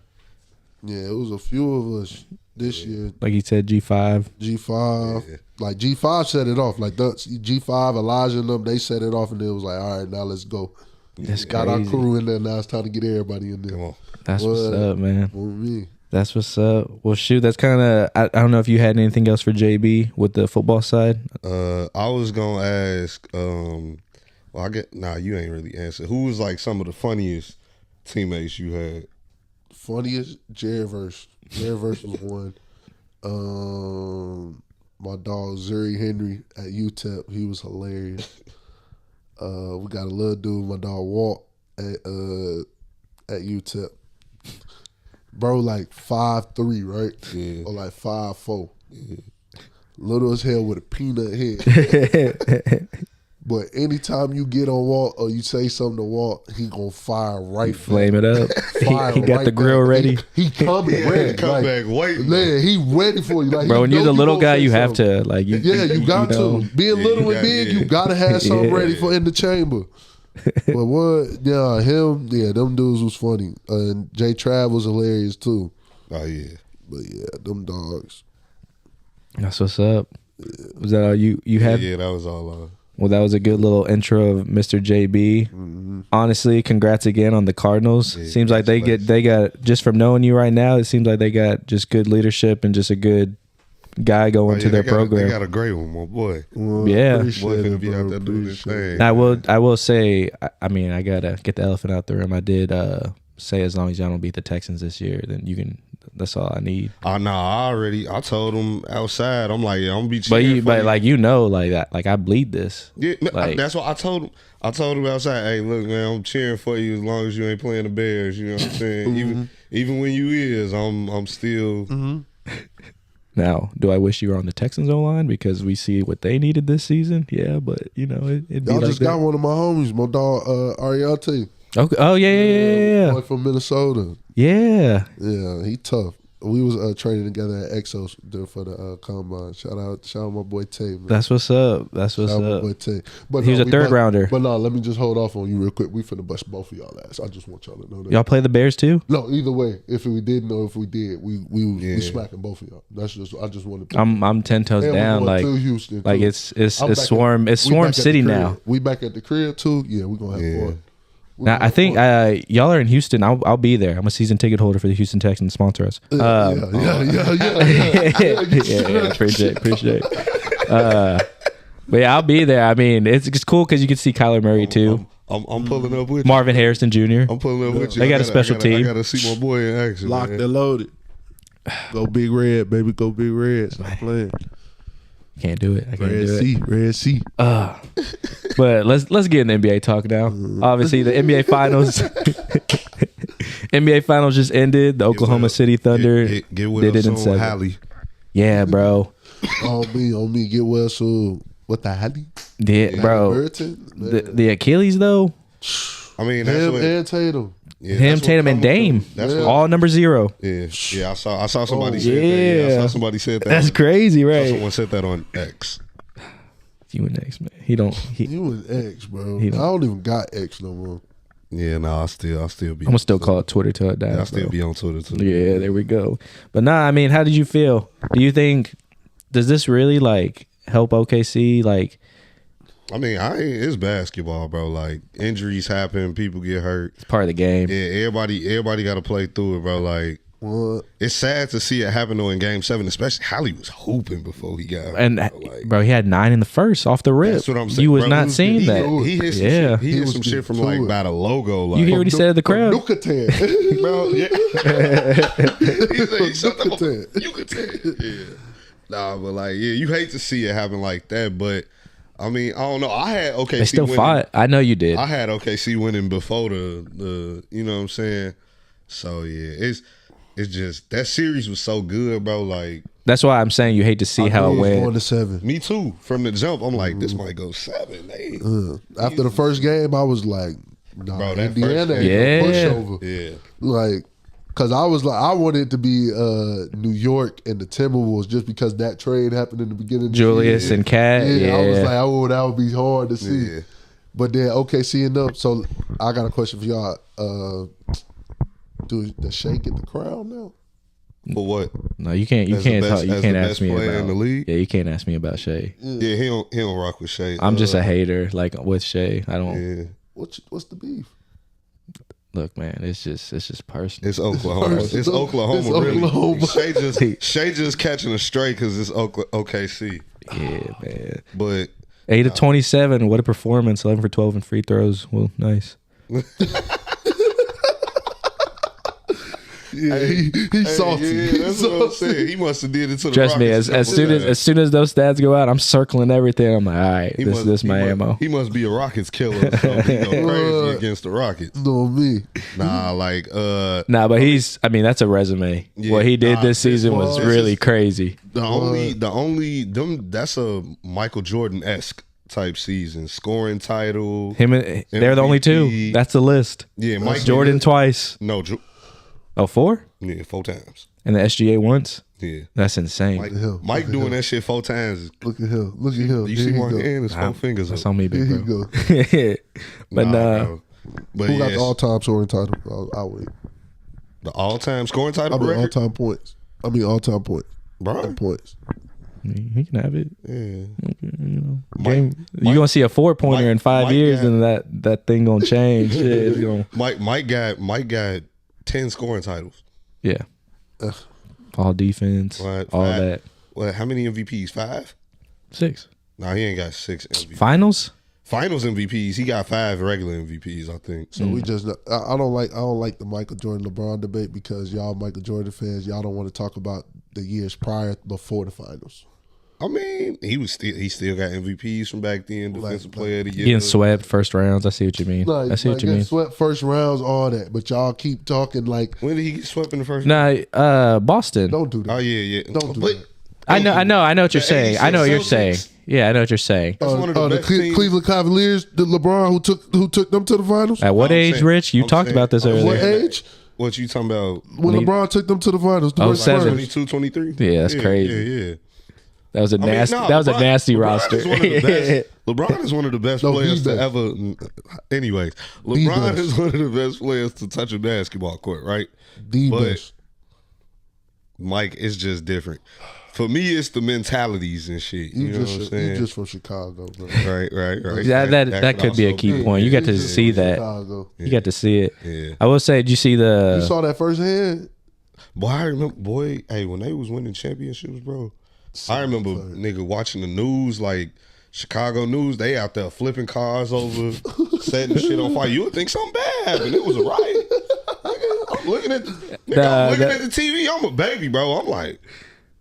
Yeah, it was a few of us this year. Like he said, G5. G5. Like G5 set it off. Like G5, Elijah and them, they set it off and it was like, all right, now let's go. That's Got crazy. our crew in there. Now it's time to get everybody in there. Come on. That's what's up, man. For me. That's what's up. Well, shoot, that's kind of. I don't know if you had anything else for JB with the football side. I was gonna ask. Well, you ain't really answered. Who was like some of the funniest teammates you had? Funniest, Jared Verse. Jared Verse was one. My dog Zuri Henry at UTEP, he was hilarious. We got a little dude, my dog Walt at UTEP. Bro, like 5'3", right? Yeah. Or like 5'4". Yeah. Little as hell with a peanut head. But anytime you get on Walt or you say something to Walt, he gonna fire right. Flame it up. He got right the grill back. ready. He coming ready. Come back waiting. Man, he ready for you. Like, Bro, when you're the little guy, you something. have to like. You got know. to. Being little and big, you gotta have something ready for in the chamber. But what? Yeah, him. Yeah, them dudes was funny. And Jay Trav was hilarious too. Oh yeah. But yeah, them dogs. That's what's up. Was that all you had? Yeah, that was all. Well, that was a good little intro of Mr. JB. Mm-hmm. Honestly, congrats again on the Cardinals. Yeah, seems like they got just from knowing you right now. It seems like they got just good leadership and just a good guy going to their program. They got a great one, my boy. Well, Yeah. Boy finna be out there doing this thing. I will say. I mean, I gotta get the elephant out the room. I did say as long as y'all don't beat the Texans this year, then you can. That's all I need. Oh no, I told him outside. I'm like, yeah, I'm gonna be cheering. But like like that. Like I bleed this. Yeah, like, that's what I told him. I told him outside, hey, look, man, I'm cheering for you as long as you ain't playing the Bears. You know what I'm saying? Even when you is, I'm still. Now, do I wish you were on the Texans O-line because we see what they needed this season? Yeah, but it'd be y'all like just that. got one of my homies, my dog Ariate. Okay. Oh yeah. Boy from Minnesota. Yeah. Yeah, he tough. We was training together at Exos for the combine. Shout out my boy Tay. Man. That's what's up. That's what's Shout out up. my boy Tay. But He was a third rounder. But no, let me just hold off on you real quick. We finna bust both of y'all ass. I just want y'all to know that. Y'all play the Bears too? No, either way. If we didn't or if we did, we smacking both of y'all. That's just I just want to. I'm 10 toes down. Like Houston, like too. it's Swarm. It's Swarm City now. We back at the crib too. Yeah, we gonna have fun. Now I think y'all are in Houston. I'll be there. I'm a season ticket holder for the Houston Texans. Sponsor us. Yeah. Appreciate. But yeah, I'll be there. I mean, it's cool because you can see Kyler Murray too. I'm pulling up with you. Marvin Harrison Jr. I'm pulling up with you. They got a special team. I gotta see my boy in action. Locked man. and loaded. Go Big Red, baby. Go Big Red. Stop playing. Can't do it. I can't do it. Red Sea. But let's get in the NBA talk now. Obviously, the NBA Finals. NBA Finals just ended. The Oklahoma City Thunder get with did us it in soon, 7. Hallie. Yeah, bro. On me. Get well soon. What the Hallie? Yeah, bro. Burton? The Achilles though. I mean, that's Him what, and Tatum. yeah, Him, that's what Tatum, and Dame. That's All number 0. Yeah, I saw somebody say yeah. that. Yeah, I saw somebody said that. That's crazy, right? Someone said that on X. You and X, man. You and X, bro. I don't even got X no more. Yeah, no, I'll still be. I'm gonna still call it Twitter till it dies. Yeah, I'll still be on Twitter too. Yeah, there we go. But nah, I mean, how did you feel? Do you think does this really like help OKC? Like, I mean, it's basketball, bro. Like injuries happen, people get hurt. it's part of the game. Yeah, everybody got to play through it, bro. Like What? It's sad to see it happen though in Game 7, especially Hallie was hooping before he got. And bro, he had 9 in the first off the rip. That's what I'm saying. You was bro, not seeing that. He hit some shit. He hit some shit from like by the logo. Like, you hear what he said at the crowd? Yucatan. bro, yeah. he said, Yucatan. Yeah. Nah, but like, yeah, you hate to see it happen like that, but I mean, I don't know. I had OKC They still winning. fought. I know you did. I had OKC winning before the you know what I'm saying? So yeah, it's just that series was so good, bro. Like that's why I'm saying you hate to see how it went. Going to 7. me too. From the jump, I'm like, this might go 7. After the first game, I was like, nah, Bro, that Indiana first ain't game. no pushover. Yeah. Like, cause I was like, I wanted it to be New York and the Timberwolves just because that trade happened in the beginning of the Julius season. and Cat. Yeah, I was like, oh, that would be hard to see. Yeah. But then OKC end up. So I got a question for y'all. Does Shea get the crown now? For what? No, you can't. You As the can't best- talk. You as can't the ask best me player about in the league? Yeah, you can't ask me about Shea. Yeah, he don't rock with Shea. I'm just a hater. Like with Shea, I don't. Yeah. What's the beef? Look, man, it's just personal. It's Oklahoma. It's Oklahoma. It's Really. Oklahoma. Shea just catching a stray because it's OKC. Yeah, man. But 8 of 27. What a performance! 11 for 12 in free throws. Well, nice. Yeah, he's salty. yeah, that's what I'm saying. He must have did it to the Trust me, Rockets as couple soon as those stats go out, I'm circling everything. I'm like, all right, this my ammo. He must be a Rockets killer or something. He go crazy against the Rockets. No, me. Nah, like Nah, but I mean, that's a resume. Yeah, what he did nah, this season was this really is- crazy. that's a Michael Jordan-esque type season. Scoring title. They're the only two. MVP. That's the list. Yeah, Mike Jordan twice. No, 4? yeah, 4 times. And the SGA once? Yeah. That's insane. Mike doing that shit 4 times. Look at him. Look at him. You Here see he one go. hand, it's 4 fingers That's up. on me, big Here he bro. go. But bro. But Who got yes, the all-time scoring title? I'll wait. the all-time scoring title I mean, record? all-time points. all-time points. Bro. And points. he can have it. Yeah. You're gonna see a 4-pointer in 5 Mike years, got- and that thing gonna change. Shit, it's gonna, Mike got 10 scoring titles. yeah. All defense, Right, all 5. that. Well, how many MVPs? 5? 6 No, he ain't got 6 MVPs. finals. Finals MVPs. He got 5 regular MVPs, I think. So we just I don't like the Michael Jordan LeBron debate because y'all Michael Jordan fans, y'all don't want to talk about the years prior before the finals. I mean, he still got MVPs from back then. Defensive Player of the Year. Getting swept first rounds. I see what you mean. Like, I see what you mean. Swept first rounds, all that, but y'all keep talking like When did he get swept in the first? Nah, Boston. don't do that. Oh yeah. Don't do But that. I know what you're The saying. I know what you're 86 saying. Celtics. Yeah, I know what you're saying. That's one of the best teams. Cleveland Cavaliers, the LeBron who took them to the finals. At what I'm age, saying- Rich? You I'm talked saying- about this I'm earlier. What saying- age? What you talking about? When LeBron took them to the finals. The 07. 22, 23? Yeah, that's crazy. Yeah. That was a nasty. That was a nasty roster. Is one of the best, LeBron is one of the best No, players the to best. ever. Anyways, LeBron best. is one of the best players to touch a basketball court, right? The But best. Mike is just different. For me, it's the mentalities and shit. You know what I'm You saying? just from Chicago, bro. Right. That could be a also key point. You got to see that. Chicago. You got to see it. Yeah. I will say, did you see You the? saw that firsthand. Boy, I remember, hey, when they was winning championships, bro, I remember nigga watching the news, like Chicago news, they out there flipping cars over, setting shit on fire. You would think something bad happened. It was a riot. Nigga, I'm looking at the TV. I'm a baby, bro. I'm like,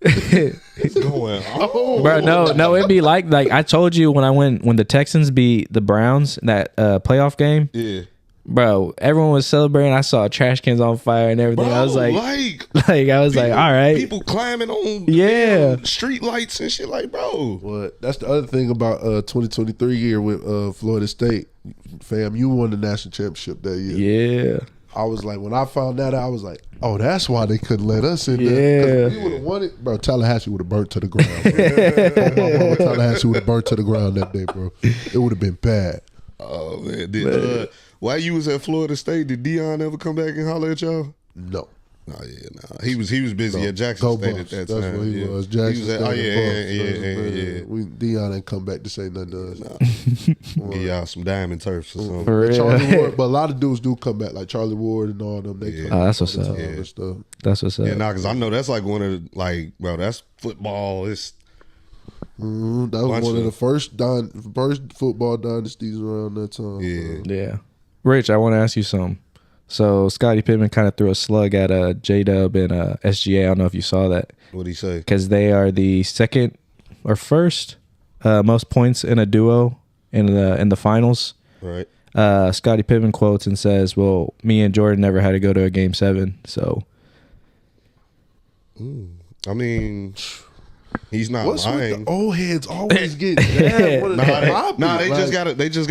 what's going on? Bro, no, it'd be like I told you when the Texans beat the Browns that playoff game. Yeah. Bro, everyone was celebrating. I saw trash cans on fire and everything. Bro, I was like, I was people, like, all right. People climbing on street lights and shit like, bro. What? That's the other thing about 2023 year with Florida State. Fam, you won the national championship that year. Yeah. I was like, when I found that out, I was like, oh, that's why they couldn't let us in there. 'Cause we would have won it. Bro, Tallahassee would have burnt to the ground. Bro. Tallahassee would have burnt to the ground that day, bro. It would have been bad. Oh, man. While you was at Florida State, did Dion ever come back and holler at y'all? No. Oh yeah, nah. He was busy at Jackson State at that time. That's what he was. Jackson State. Deion ain't come back to say nothing to us. Nah. Give y'all some diamond turfs or something. For real. Charlie Ward, but a lot of dudes do come back, like Charlie Ward and all them. They come that's what's up. That's what's up. Yeah, because I know that's like one of the, bro, that's football. It's that was one of the first football dynasties around that time. Yeah. Rich, I want to ask you something. So Scottie Pippen kind of threw a slug at J-Dub and SGA. I don't know if you saw that. What'd he say? Because they are the second or first most points in a duo in the finals. Right. Scottie Pippen quotes and says, "Well, me and Jordan never had to go to a game 7, so." I mean, he's not What's lying. with the old heads always get mad?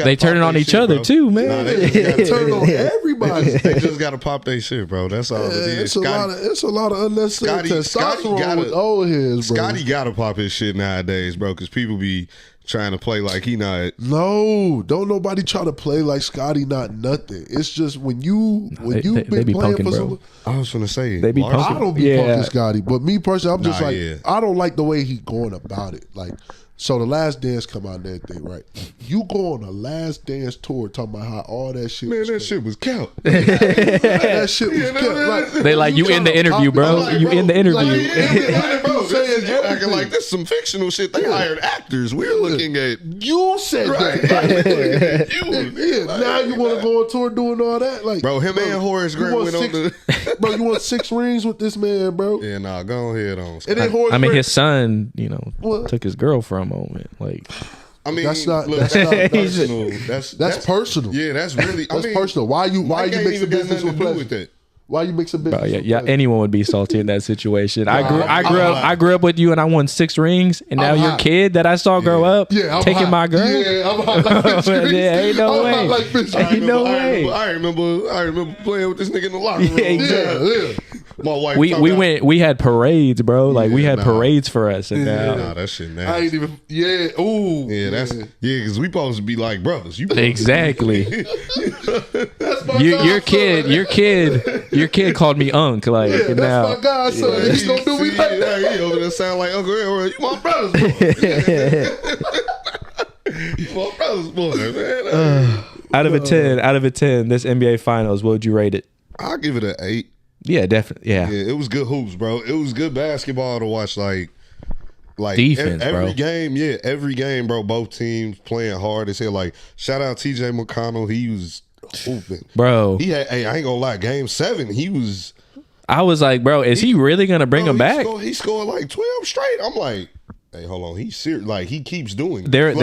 They turn it on each other too, man. Nah, they just gotta turn on everybody. They just gotta pop their shit, bro. That's all it is. It's a lot of unnecessary testosterone with old heads, bro. Scotty gotta pop his shit nowadays, bro, because people be trying to play like he not. No, don't nobody try to play like Scotty not nothing. It's just when you been playing punking, for bro. someone. I was gonna say they be punking. I don't be punking Scotty, but me personally, I'm just I don't like the way he going about it. Like, so the Last Dance come out and everything, right? You go on a Last Dance tour talking about how all that shit. Man, that shit was count. That shit was count. They like you in the interview, bro. You in the interview. You acting like this some fictional shit. They hired actors. We're looking at you said that. Now you want to go on tour doing all that, like, bro. Him and Horace Grant went on the. Bro, you want 6 rings with this man, bro? Yeah, nah, go ahead on. I mean, his son, took his girl for a moment. Like, I mean, that's not personal. That's personal. Yeah, that's really personal. Why you mixing business with pleasure? Why you mix a business? Bro, yeah, anyone would be salty in that situation. I grew up with you, and I won 6 rings, and now your kid that I saw grow up, taking my girl. Yeah, I'm hot like ain't no way. Ain't no way. I remember playing with this nigga in the locker room. Yeah. My wife. We had parades, bro. Like we had parades for us, and now nah, that shit nasty. I ain't even. Yeah. Ooh. Yeah, because we supposed to be like brothers. Exactly. That's my your kid called me Unc. Like, that's now, my godson. He's gonna do me like that. He over there sound like Uncle Aaron. You my brother's boy. You my brother's boy, man. Out of a 10, this NBA Finals, what would you rate it? I'll give it an 8. Yeah, definitely. Yeah, it was good hoops, bro. It was good basketball to watch. Like defense, every bro. every game, bro. Both teams playing hard as hell. Like, shout out TJ McConnell. He was hooping, bro. He had. Hey, I ain't gonna lie. Game 7, he was. I was like, bro, is he really gonna bring him back? He scored like 12 straight. I'm like, hey, hold on. He's serious. Like, he keeps doing. There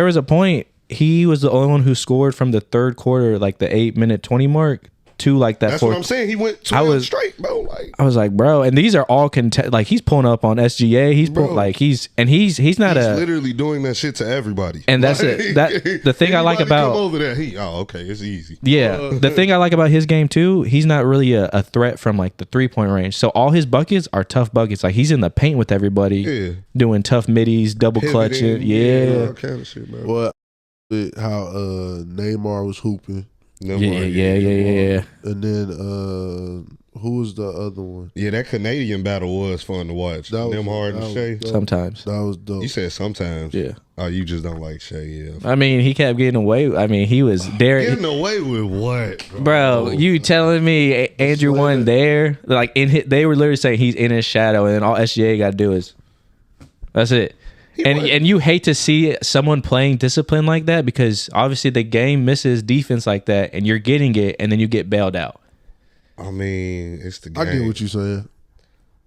was a point. He was the only one who scored from the third quarter, like the 8-minute 20 mark. To like that. That's what I'm saying. He went 12 straight, bro. Like, I was like, bro, and these are all like he's pulling up on SGA. He's he's literally doing that shit to everybody. And that's it. The thing I like about come over there. Okay, it's easy. Yeah, the thing I like about his game too, he's not really a threat from like the 3-point range. So all his buckets are tough buckets. Like he's in the paint with everybody, doing tough middies, double clutching. Yeah, all kind of shit, man. Well, how Neymar was hooping. Yeah. And then who was the other one? Yeah, that Canadian battle was fun to watch. Them hard and Shea. Sometimes. That was dope. You said sometimes. Yeah. Oh, you just don't like Shea, yeah. I mean, he kept getting away. I mean, he was there. Getting away with what? Bro, you telling me Andrew won there? Like they were literally saying he's in his shadow, and then all SGA got to do is that's it. And you hate to see someone playing discipline like that because obviously the game misses defense like that, and you're getting it, and then you get bailed out. I mean, it's the game. I get what you're saying.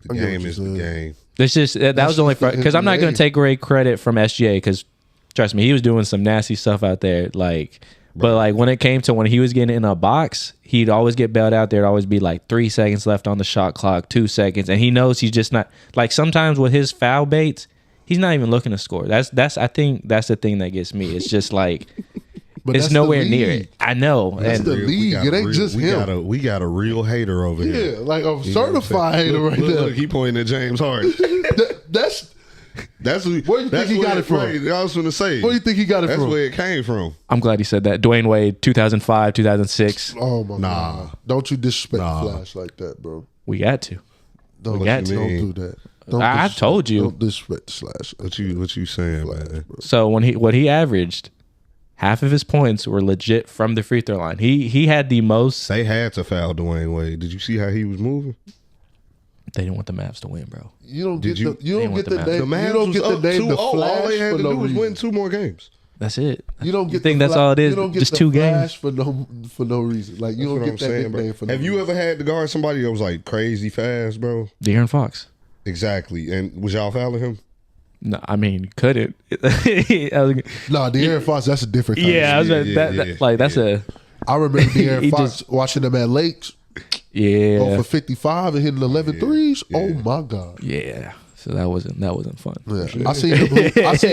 The game is the game. It's just that was the only because I'm not going to take great credit from SGA because trust me, he was doing some nasty stuff out there. Like, but like when it came to when he was getting in a box, he'd always get bailed out. There'd always be like 3 seconds left on the shot clock, 2 seconds, and he knows he's just not like sometimes with his foul baits. He's not even looking to score. I think that's the thing that gets me. It's just like it's nowhere near it. I know. That's the league. It ain't just him. We got a real hater over here. Yeah, like a certified hater right there. Look, he pointing at James Harden. That's where you think he got it from? I was going to say. Where you think he got it from? That's where it came from. I'm glad he said that. Dwayne Wade, 2005, 2006. Oh my God! Don't you disrespect the Flash like that, bro? We got to. Don't do that. I've told you. Don't disrespect the Slash. What you saying, man? So what he averaged, half of his points were legit from the free throw line. He had the most. They had to foul Dwayne Wade. Did you see how he was moving? They didn't want the Mavs to win, bro. You don't get the name. You don't get the name. The all they had to do was reason. win 2 more games. That's it. You don't get. You think that's all it is? You don't get just the 2 flash games for no reason. Like you don't get that nickname for no reason. Have you ever had to guard somebody that was like crazy fast, bro? De'Aaron Fox. Exactly. And was y'all fouling him? No, I mean, couldn't. De'Aaron Fox, that's a different kind of that's a. I remember De'Aaron Fox watching them at Lakes. Yeah. Go for 55 and hitting 11 threes. Yeah. Oh my God. Yeah. So that wasn't fun. Yeah. I seen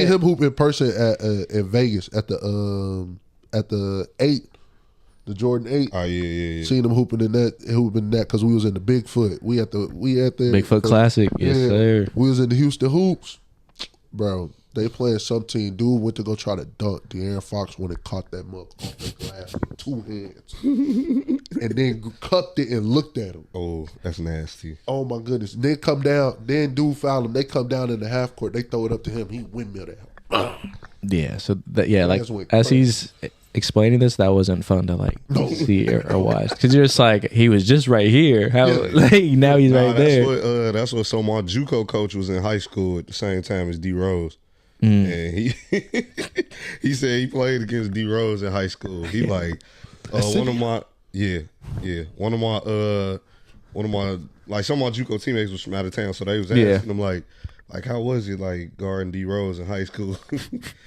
him hoop in person at in Vegas at the 8. The Jordan 8. Oh yeah. Seen him hooping in that because we was in the Bigfoot. We at the Bigfoot Classic. Yes, sir. We was in the Houston Hoops. Bro, they playing some team. Dude went to go try to dunk. De'Aaron Fox went and caught that mug off the glass with 2 hands. And then cupped it and looked at him. Oh, that's nasty. Oh my goodness. Then come down. Then dude fouled him. They come down in the half court. They throw it up to him. He windmilled it. Yeah. So as he's explaining this, that wasn't fun to see or watch because you're just like he was just right here. How now he's right there. That's what. So my JUCO coach was in high school at the same time as D Rose, and he said he played against D Rose in high school. He one of my some of my JUCO teammates was from out of town, so they was asking him like how was it like guarding D Rose in high school?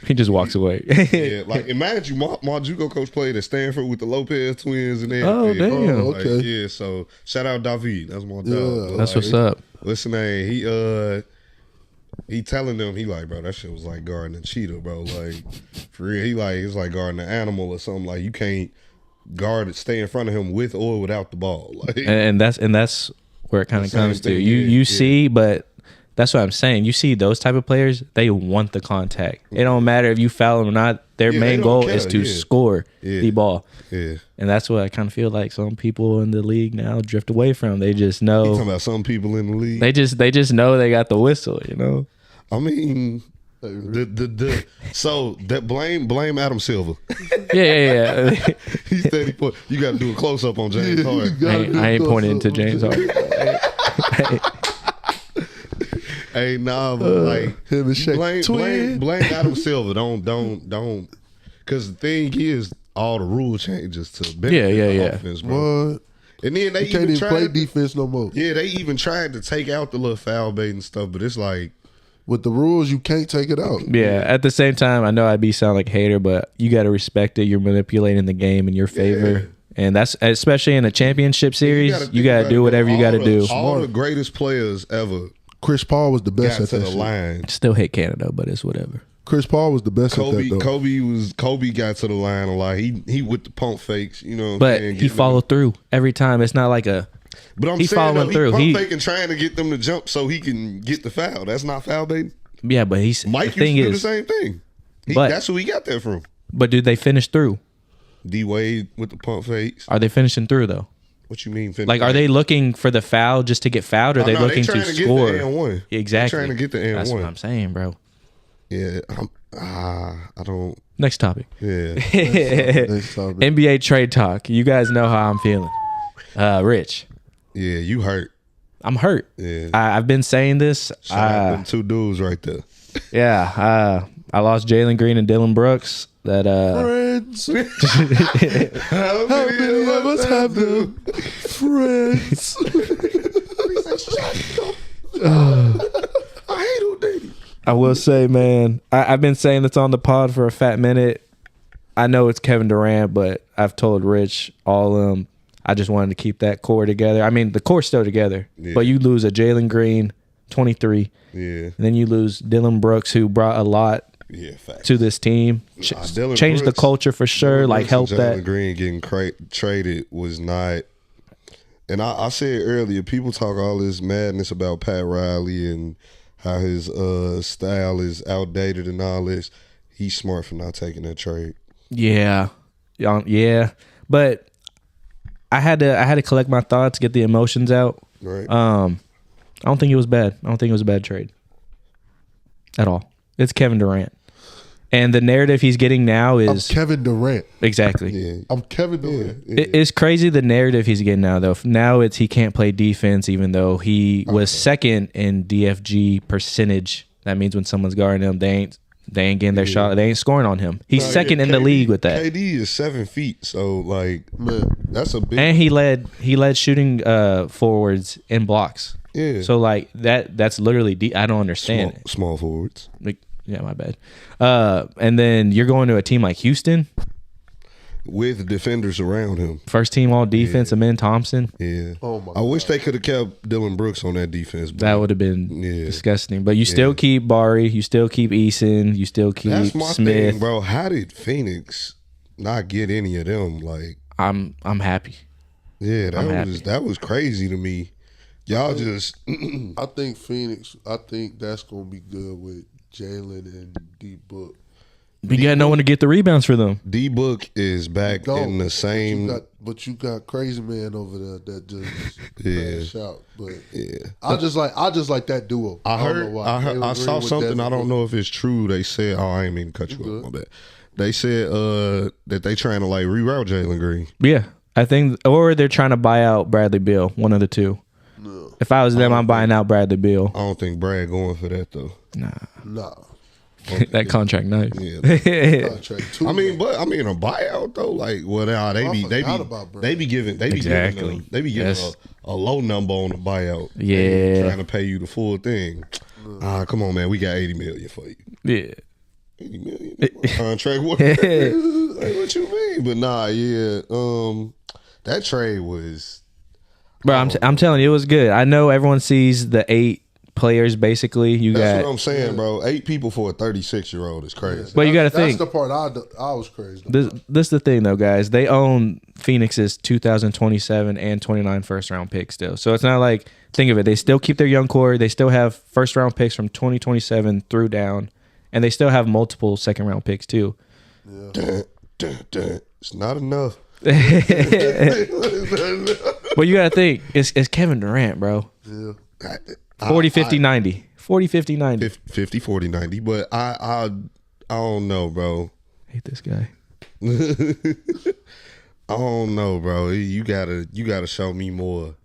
He just walks away. Yeah, like imagine my JUCO coach played at Stanford with the Lopez twins and everything. Oh damn! Okay. Yeah, so shout out David. That's my dog. That's what's up. Listen, he telling them bro, that shit was like guarding a cheetah, bro. Like for real, it's like guarding an animal or something. Like you can't guard it, stay in front of him with or without the ball. Like and that's where it kind of comes to. You see, but. That's what I'm saying. You see those type of players, they want the contact. It don't matter if you foul them or not. Their main goal is to score the ball. Yeah. And that's what I kind of feel like some people in the league now drift away from. They just know. You talking about some people in the league? They just know they got the whistle, I mean, so that blame Adam Silver. Yeah. He said you got to do a close up on James Harden. I ain't pointing to James Harden. Hey, nah, but him and Shaq blame Adam Silver. Don't, because the thing is, all the rule changes to benefit the offense, bro. What? And then they can't even play defense no more. Yeah, they even tried to take out the little foul bait and stuff, but it's like with the rules, you can't take it out. Yeah. At the same time, I know I'd sound like a hater, but you got to respect it. You're manipulating the game in your favor. Yeah. And that's especially in a championship series. You got to do whatever you got to do. All the greatest players ever. Chris Paul was the best at that line. Still hate Canada, but it's whatever. Chris Paul was the best at that, though. Kobe got to the line a lot. He with the pump fakes, But he followed through every time. It's not like a. But I'm saying he pump faking trying to get them to jump so he can get the foul. That's not foul baiting. Yeah, but Mike used to do the same thing. That's who he got that from. But do they finish through? D Wade with the pump fakes. Are they finishing through though? What you mean? Like, are they looking for the foul just to get fouled, or are they looking to score? Get the and-1. Exactly. They're trying to get the and-1. That's what I'm saying, bro. Yeah, I don't. Next topic. Yeah. Next topic. NBA trade talk. You guys know how I'm feeling. Rich. Yeah, you hurt. I'm hurt. Yeah. I've been saying this. Them 2 dudes right there. Yeah. I lost Jalen Green and Dylan Brooks. Friends. How many of us have them? Friends. I hate old Daddy. I will say, man, I've been saying this on the pod for a fat minute. I know it's Kevin Durant, but I've told Rich all of them. I just wanted to keep that core together. I mean, the core's still together, but you lose a Jalen Green, 23. Yeah. And then you lose Dylan Brooks, who brought a lot to this team. Changed the culture for sure. Like, helped that. Jalen Green getting traded was not. And I said earlier, people talk all this madness about Pat Riley and how his style is outdated and all this. He's smart for not taking that trade. Yeah. But I had to collect my thoughts, get the emotions out. Right. I don't think it was bad. I don't think it was a bad trade at all. It's Kevin Durant. And the narrative he's getting now is... I'm Kevin Durant. Exactly. Yeah. I'm Kevin Durant. Yeah. It's crazy the narrative he's getting now, though. Now it's he can't play defense, even though he was second in DFG percentage. That means when someone's guarding him, they ain't getting their shot. They ain't scoring on him. He's second in the league with that. KD is 7 feet, so like, man, that's a big. And he led shooting forwards in blocks. Yeah. So like that's literally I don't understand it. Small forwards. Like, yeah, my bad. And then you're going to a team like Houston with defenders around him. First team all defense, Amin Thompson. Yeah. Oh my I wish they could have kept Dylan Brooks on that defense. That would have been disgusting. But you still keep Bari, you still keep Eason, you still keep That's my Smith. thing, bro. How did Phoenix not get any of them? Like, I'm happy. Yeah, that was crazy to me. Y'all just I think Phoenix, that's gonna be good with Jalen and D Book. You got no one to get the rebounds for them. D Book is back in the same. But you got Crazy Man over there that just crash out. But yeah, I just like that duo. I saw something. I don't know if it's true. They said, I ain't mean to cut you off. My bad. They said that they trying to like reroute Jalen Green. Yeah, I think, or they're trying to buy out Bradley Beal. One of the two. No. If I was them, I'm buying out Bradley Beal. I don't think Brad going for that though. Nah. That contract nice. Yeah. Contract too, a buyout though, like they be giving a low number on a buyout. Yeah. Trying to pay you the full thing. Come on, man, we got $80 million for you. Yeah. $80 million contract. What? Like, what you mean? But that trade was. Bro, I'm telling you, it was good. I know everyone sees the 8 players basically. That's what I'm saying, bro. 8 people for a 36-year-old is crazy. But you got to think. That's the part I was crazy. This is the thing, though, guys. They own Phoenix's 2027 and 29 first-round picks still. So it's not like, think of it. They still keep their young core. They still have first-round picks from 2027 through down. And they still have multiple second-round picks, too. Yeah. It's not enough. But you got to think. It's Kevin Durant, bro. Yeah. 40, 50, 90. 40, 50, 90. 50, 40, 90. But I don't know, bro. Hate this guy. I don't know, bro. You gotta show me more.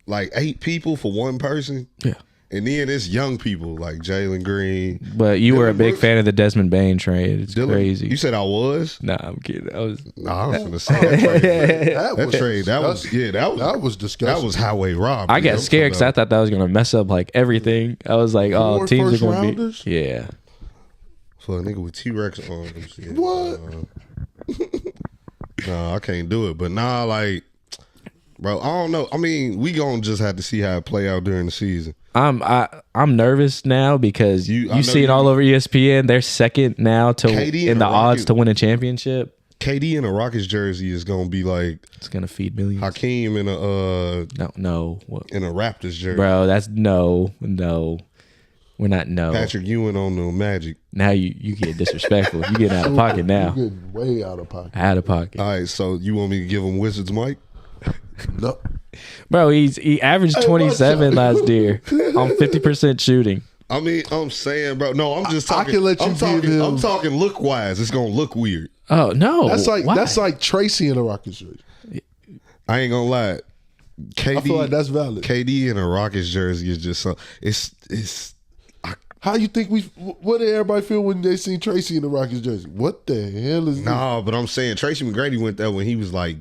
Like 8 people for one person? Yeah. And then it's young people like Jalen Green. But you were a big fan of the Desmond Bain trade. It's crazy. You said I was? Nah, I'm kidding. I was going to say that trade. That was disgusting. That was highway robbery. I got scared because I thought that was going to mess up like everything. I was like, oh, teams are going to be. Yeah. For a nigga with T-Rex arms. Yeah. What? Nah, I can't do it. But like, bro, I don't know. I mean, we going to just have to see how it play out during the season. I'm nervous now because you see it all over ESPN. They're second now in the odds to win a championship. KD in a Rockets jersey is gonna be like it's gonna feed millions. Hakeem in a no in a Raptors jersey, bro. That's no. We're not Patrick Ewing on the Magic. Now you get disrespectful. You getting out of pocket now. You getting way out of pocket. Out of pocket. All right, so you want me to give him Wizards Mike? No. Bro, he averaged 27 last year on 50% shooting. I mean, I'm saying, bro. No, I'm just talking. I'm talking look wise. It's gonna look weird. Oh no, that's like Tracy in a Rockets jersey. I ain't gonna lie. KD, I feel like that's valid. KD in a Rockets jersey is just it's. How you think what did everybody feel when they seen Tracy in the Rockets jersey? What the hell is this? Nah, but I'm saying Tracy McGrady went there when he was like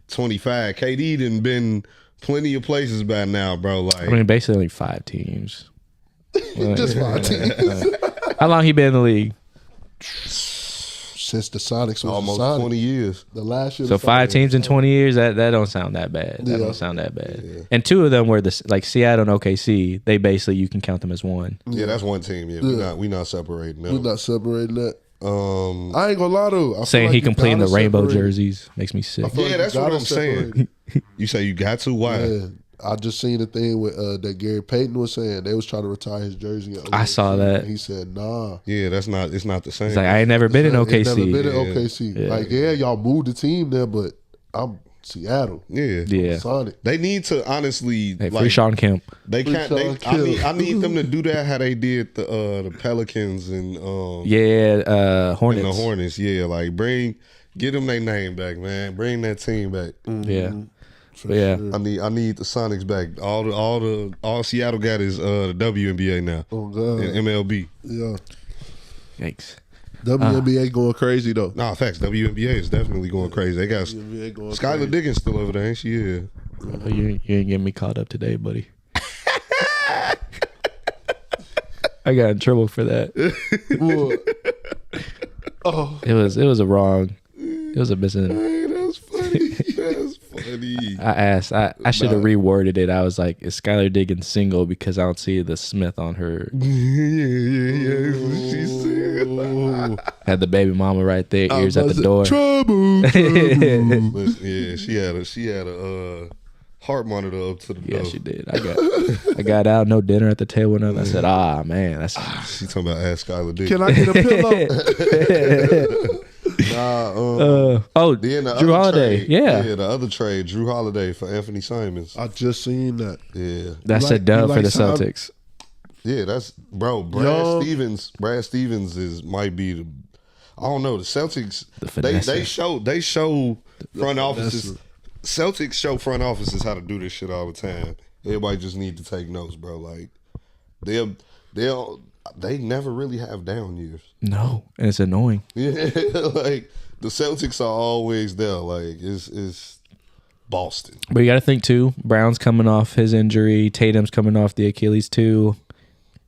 25. KD done been plenty of places by now, bro. Like, I mean, basically only 5 teams. Just 5 teams. How long he been in the league? Since the Sonics was almost 20 years. The last year. So 5 teams in 20 years. That don't sound that bad. That don't sound that bad. Yeah. And 2 of them were like Seattle and OKC. They basically you can count them as one. Yeah, that's one team. Yeah, we not separating them. We're not separating that. I ain't gonna lie though. Saying he can play in the rainbow jerseys makes me sick. Yeah, that's what I'm saying. You say you got to? Why? Yeah. I just seen the thing with that Gary Payton was saying they was trying to retire his jersey. I saw that. He said, "Nah." Yeah, it's not the same. It's like I ain't never been in OKC. Never been in OKC. Yeah. Like, y'all moved the team there, but I'm Seattle. Yeah. Sonic. They need to honestly free Sean Kemp. They can't. I need them to do that how they did the Pelicans and Hornets. And the Hornets. Yeah, like get them their name back, man. Bring that team back. Yeah. Sure. I need the Sonics back. All Seattle got is the WNBA now. Oh God. And MLB. Yeah. Yikes. WNBA going crazy though. Nah, facts. WNBA is definitely going crazy. They got Skylar Diggins still over there, ain't she? Yeah. Oh, you ain't getting me caught up today, buddy. I got in trouble for that. It was a missing. Hey, that's funny. That's funny. I should have reworded it. I was like, is Skylar Diggins single because I don't see the Smith on her. Yeah. She said. Had the baby mama right there, ears at the door. Trouble. Yeah, she had a heart monitor up to the door. Yeah, she did. I got out, no dinner at the table, and I said, man, that's. She talking about ask Skylar Diggins. Can I get a pillow? Drew Holiday. The other trade, Drew Holiday for Anthony Simons. I just seen that. Yeah, that's a dub for the Celtics. Yeah, that's Brad Stevens might be the. I don't know. The Celtics. They show front offices. Celtics show front offices how to do this shit all the time. Everybody just need to take notes, bro. Like they never really have down years. No, and it's annoying. Yeah, like the Celtics are always there. Like it's Boston. But you got to think too. Brown's coming off his injury. Tatum's coming off the Achilles too.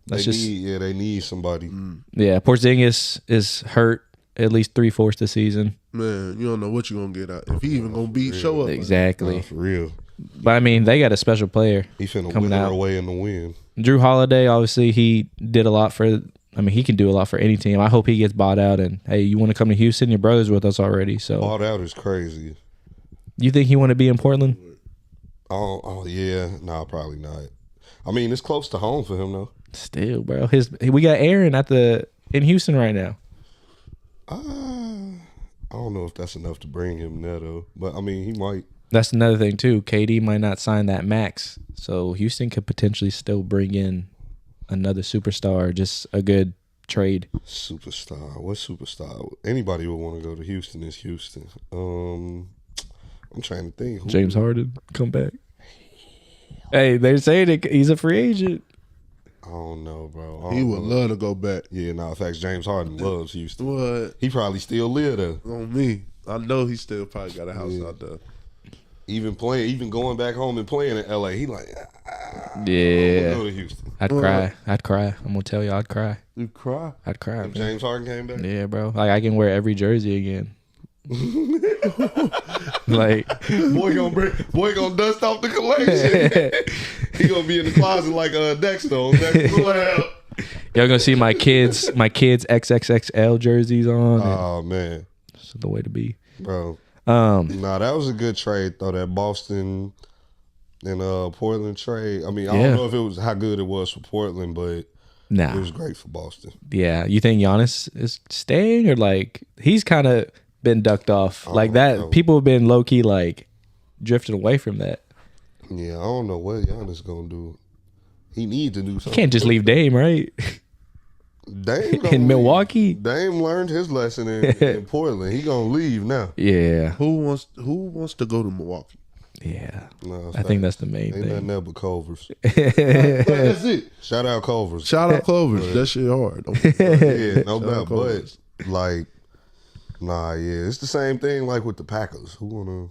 They need somebody. Yeah, Porzingis is hurt at least 3/4 the season. Man, you don't know what you're gonna get out. If he even gonna show up. Exactly. For real. But I mean, they got a special player. He finna coming wither out away in the wind. Drew Holiday, obviously, he did a lot for. I mean, he can do a lot for any team. I hope he gets bought out. And hey, you want to come to Houston? Your brother's with us already. So bought out is crazy. You think he want to be in Portland? Oh yeah, nah, probably not. I mean, it's close to home for him though. Still, bro, we got Aaron in Houston right now. I don't know if that's enough to bring him there though, but I mean, he might. That's another thing too. KD might not sign that max, so Houston could potentially still bring in another superstar, just a good trade. Superstar? What superstar? Anybody would want to go to Houston is Houston. I'm trying to think. James Harden come back. Hey, they're saying he's a free agent. I don't know, bro. He would love to go back. Yeah, facts. James Harden loves Houston. What? He probably still live there. On me. I know he still probably got a house out there. Even going back home and playing in LA, he like, yeah. Go to Houston. I'd cry. I'm gonna tell you, I'd cry. You cry? I'd cry. If James Harden came back? Yeah, bro. Like I can wear every jersey again. Like boy gonna dust off the collection. He gonna be in the closet like Dexter on Dexter's Lab. Y'all gonna see my kids XXXL jerseys on. Oh man, that's the way to be, bro. Nah, that was a good trade though. That Boston and Portland trade. I mean, I don't know if it was how good it was for Portland, but it was great for Boston. Yeah, you think Giannis is staying or like he's kind of been ducked off like that? Know. People have been low key like drifting away from that. Yeah, I don't know what Giannis gonna do. He needs to do something. He can't just leave Dame, right? Dame in Milwaukee. Dame learned his lesson in Portland. He gonna leave now. Yeah. Who wants to go to Milwaukee? Yeah. No, I think that's the main thing. Ain't nothing but Culver's. That's it. Shout out Culver's. Shout out Culver's. That shit hard. Yeah, no doubt. But like, it's the same thing like with the Packers. Who wanna?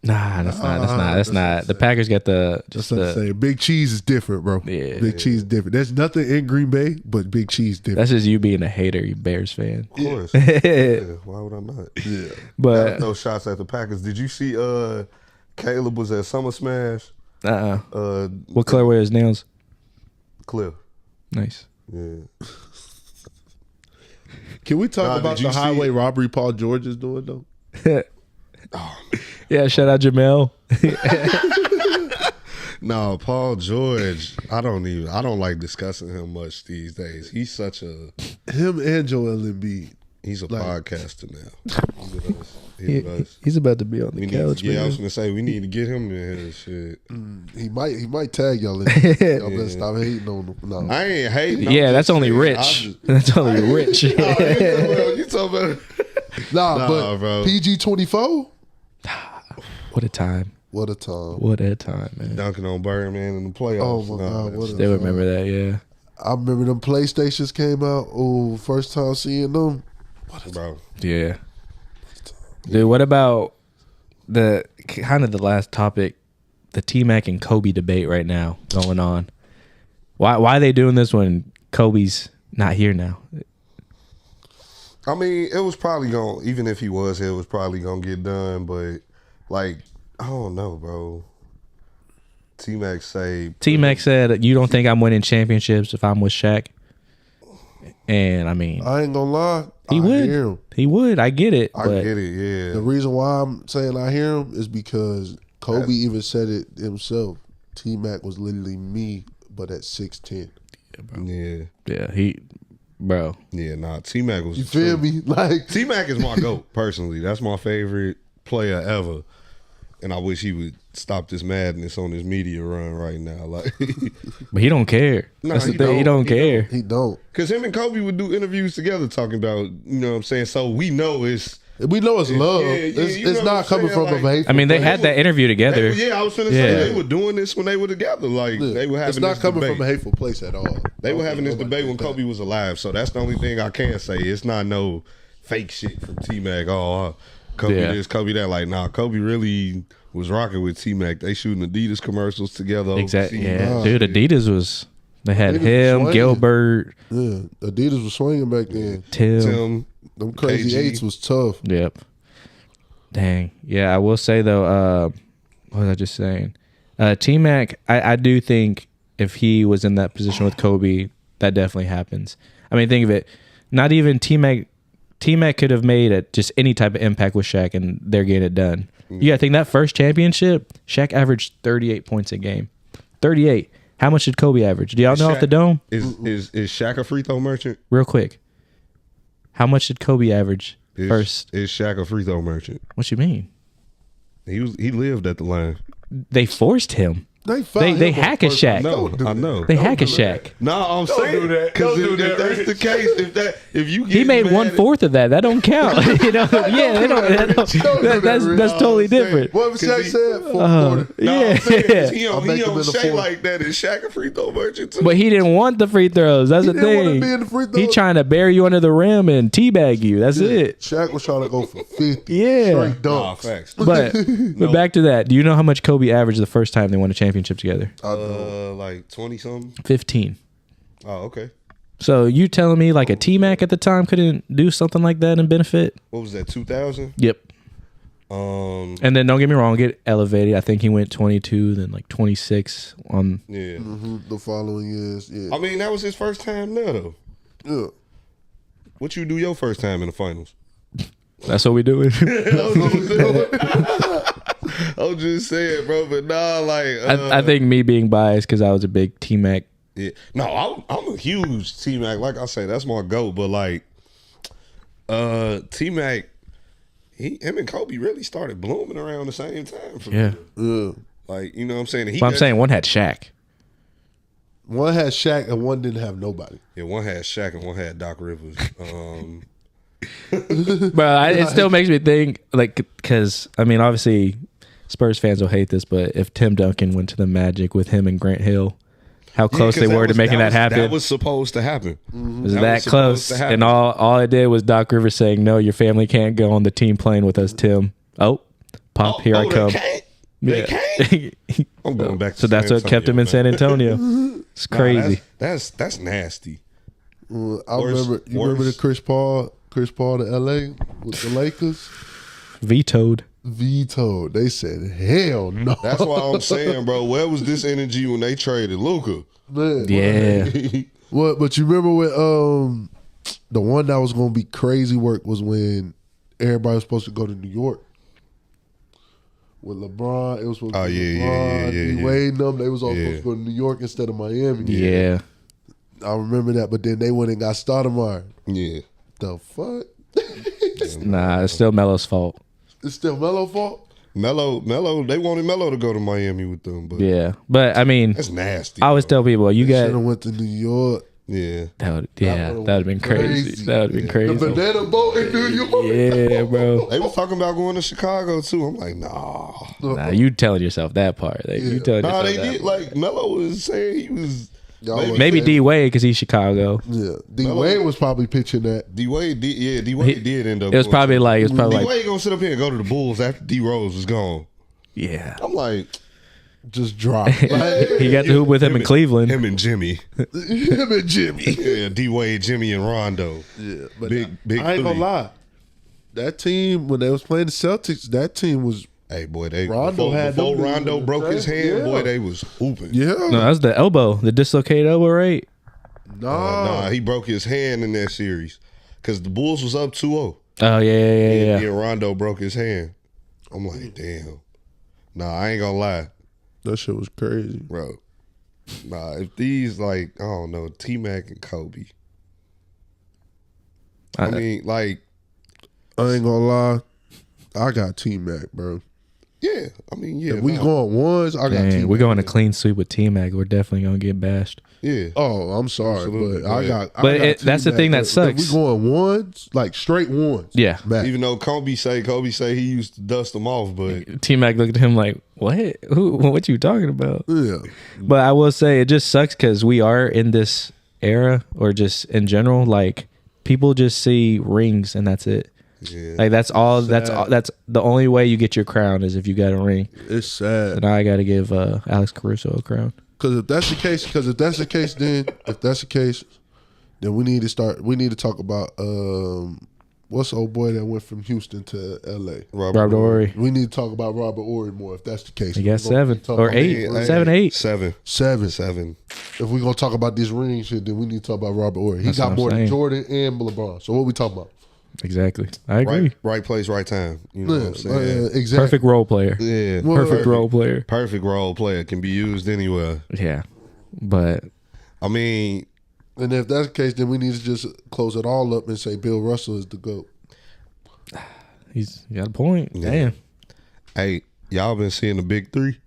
Nah, that's not. The Packers got the Big Cheese is different, bro. Yeah, Big Cheese is different. There's nothing in Green Bay, but Big Cheese different. That's just you being a hater, you Bears fan. Of course. Yeah, why would I not? Yeah, but no shots at the Packers. Did you see? Caleb was at Summer Smash. What color were his nails? Clear. Nice. Yeah. Can we talk about the highway robbery Paul George is doing though? Yeah, shout out Jamel. No, Paul George. I don't like discussing him much these days. He's such a him and Joel Embiid. He's a podcaster now. He's about to be on the couch. I was gonna say we need to get him in here. Shit. He might tag y'all in. Y'all better stop hating on him. No. I ain't hating. Yeah, that's only Rich. That's only Rich. You talking about? Nah, but PG 24. What a time. What a time. What a time, man. Dunking on Birdman in the playoffs. Oh my God. Still remember that, yeah. I remember them PlayStations came out. Oh, first time seeing them. Bro. Yeah. Dude, what about the last topic, the T-Mac and Kobe debate right now going on? Why are they doing this when Kobe's not here now? I mean, it was probably going, even if he was here, it was probably going to get done. But, like, I don't know, bro. T-Mac said, you don't think I'm winning championships if I'm with Shaq? And, I mean, I ain't going to lie. He would. I get it. I get it, yeah. The reason why I'm saying I hear him is because Kobe even said it himself. T-Mac was literally me, but at 6'10". Yeah, bro. Yeah, T-Mac was. You feel me? Like T-Mac is my GOAT, personally. That's my favorite player ever. And I wish he would stop this madness on his media run right now. Like, but he don't care. That's the thing. He don't care. He don't. Because him and Kobe would do interviews together talking about, you know what I'm saying? So we know it's love. It's not coming from a hateful. I mean, they had that interview together. I was finna say they were doing this when they were together. Like, they were having. It's not coming from a hateful place at all. They were having this debate when Kobe was alive. So that's the only thing I can say. It's not no fake shit from T-Mac. Kobe this, Kobe that. Like, nah, Kobe really was rocking with T-Mac. They shooting Adidas commercials together. Exactly. Yeah, dude. Adidas was. They had him, Gilbert. Yeah, Adidas was swinging back then. Tim. Them crazy KG. 8s was tough. Yep. Dang. Yeah, I will say though. What was I just saying? T-Mac. I do think if he was in that position with Kobe, that definitely happens. I mean, think of it. Not even T-Mac. T-Mac could have made just any type of impact with Shaq, and they're getting it done. You got to think that first championship, Shaq averaged 38 points a game. 38. How much did Kobe average? Do y'all know off the dome? Is Shaq a free throw merchant? Real quick. How much did Kobe average first? Is Shaq a free throw merchant? What you mean? He lived at the line. They forced him. They hack a Shaq. I know. They hack a Shaq. No, I'm saying because if that's the case, if you he made 1/4 of that. That don't count. You know? Yeah, they don't. That's totally different. What was Shaq said? 4/4. Yeah. He don't Shaq like that. Is Shaq a free throw merchant too? But he didn't want the free throws. That's the thing. He trying to bury you under the rim and teabag you. That's it. Shaq was trying to go for 50. Yeah. Straight dunks. Facts. But back to that. Do you know how much Kobe averaged the first time they won a championship together? Like 20 something. 15. Oh, okay. So you telling me like a T-Mac at the time couldn't do something like that and benefit? What was that? 2000. Yep. And then don't get me wrong, get elevated. I think he went 22, then like 26 on. Yeah. The following years. Yeah. I mean, that was his first time there though. Yeah. What you do your first time in the finals? That's what we doing. I'm just saying, bro. But nah, like I think me being biased because I was a big T-Mac. Yeah. No, I'm a huge T-Mac. Like I say, that's my GOAT. But like, T-Mac, him and Kobe really started blooming around the same time. For me. Like, you know what I'm saying? But I'm saying one had Shaq. One had Shaq and one didn't have nobody. Yeah, one had Shaq and one had Doc Rivers. But it still makes me think, like, because I mean, obviously, Spurs fans will hate this, but if Tim Duncan went to the Magic with him and Grant Hill, how close they were to making that happen. That was supposed to happen. It was that close, and all it did was Doc Rivers saying, "No, your family can't go on the team plane with us, Tim." Oh, Pop, here I come. They can't. I'm going back to so that's what kept him in San Antonio. It's crazy. That's nasty. Remember the Chris Paul to LA with the Lakers? Vetoed. They said, hell no. That's why I'm saying, bro, where was this energy when they traded Luka? Man, yeah. What? But you remember when the one that was going to be crazy work was when everybody was supposed to go to New York. With LeBron, it was supposed to be LeBron, D-Wade, them. They was all supposed to go to New York instead of Miami. Yeah. I remember that, but then they went and got Stoudemire. Yeah. The fuck? Nah, it's still Melo's fault. It's still Melo's fault? Melo, they wanted Melo to go to Miami with them, but Yeah, but I mean, that's nasty. I always tell people, you Should have got went to New York. Yeah, that would have been crazy. That would have been crazy. The banana boat in New York. Yeah, bro. they was talking about going to Chicago too. I'm like, nah. Nah, you telling yourself that part. You telling Nah, yourself they that did. part. Like Melo was saying, he was Maybe D Wade because he's Chicago. Yeah, D Wade was probably pitching that. D Wade did end up. It was probably like D Wade gonna sit up here and go to the Bulls after D Rose was gone. Yeah, I'm like, just drop. He got to hoop with him in Cleveland. Him and Jimmy. Yeah, D Wade, Jimmy, and Rondo. Yeah, but big. I ain't gonna lie. That team when they was playing the Celtics, that team was. Hey boy, Rondo Rondo broke his hand, boy, they was hooping. Yeah, No, that was the elbow, the dislocated elbow, right? nah, He broke his hand in that series because the Bulls was up 2-0. Oh yeah. And Rondo broke his hand. I'm like, damn. Nah, I ain't gonna lie, that shit was crazy, bro. Nah, if these like I don't know, T-Mac and Kobe. I mean, like, I ain't gonna lie. I got T-Mac, bro. yeah. I mean, yeah. If we going ones, I got T-Mac. We're going to clean sweep with T-Mac. We're definitely gonna get bashed. Yeah. Oh, I'm sorry, Absolutely. but I got. That's the thing that sucks. If we going ones, like straight ones. Yeah. Mac. Even though Kobe say he used to dust them off, but T-Mac looked at him like, what? What you talking about? Yeah. But I will say it just sucks because we are in this era, or just in general, like people just see rings and that's it. yeah. Like that's all. Sad. That's the only way you get your crown is if you got a ring. It's sad. And I got to give Alex Caruso a crown. Because if that's the case, then we need to start. We need to talk about what's the old boy that went from Houston to L.A. Robert Horry. We need to talk about Robert Horry more. If that's the case, He got 7 or 8, 7, 8. 7. If we're gonna talk about this ring shit, then we need to talk about Robert Horry. He That's got what more I'm than saying. Jordan and LeBron. So what we talking about? Exactly. I agree. Right place, right time. You know what I'm saying? Exactly. Perfect role player. Yeah. Perfect role player. Perfect role player can be used anywhere. Yeah. But I mean, And if that's the case, then we need to just close it all up and say Bill Russell is the GOAT. he's got a point. Yeah. Damn. hey, y'all been seeing the big three?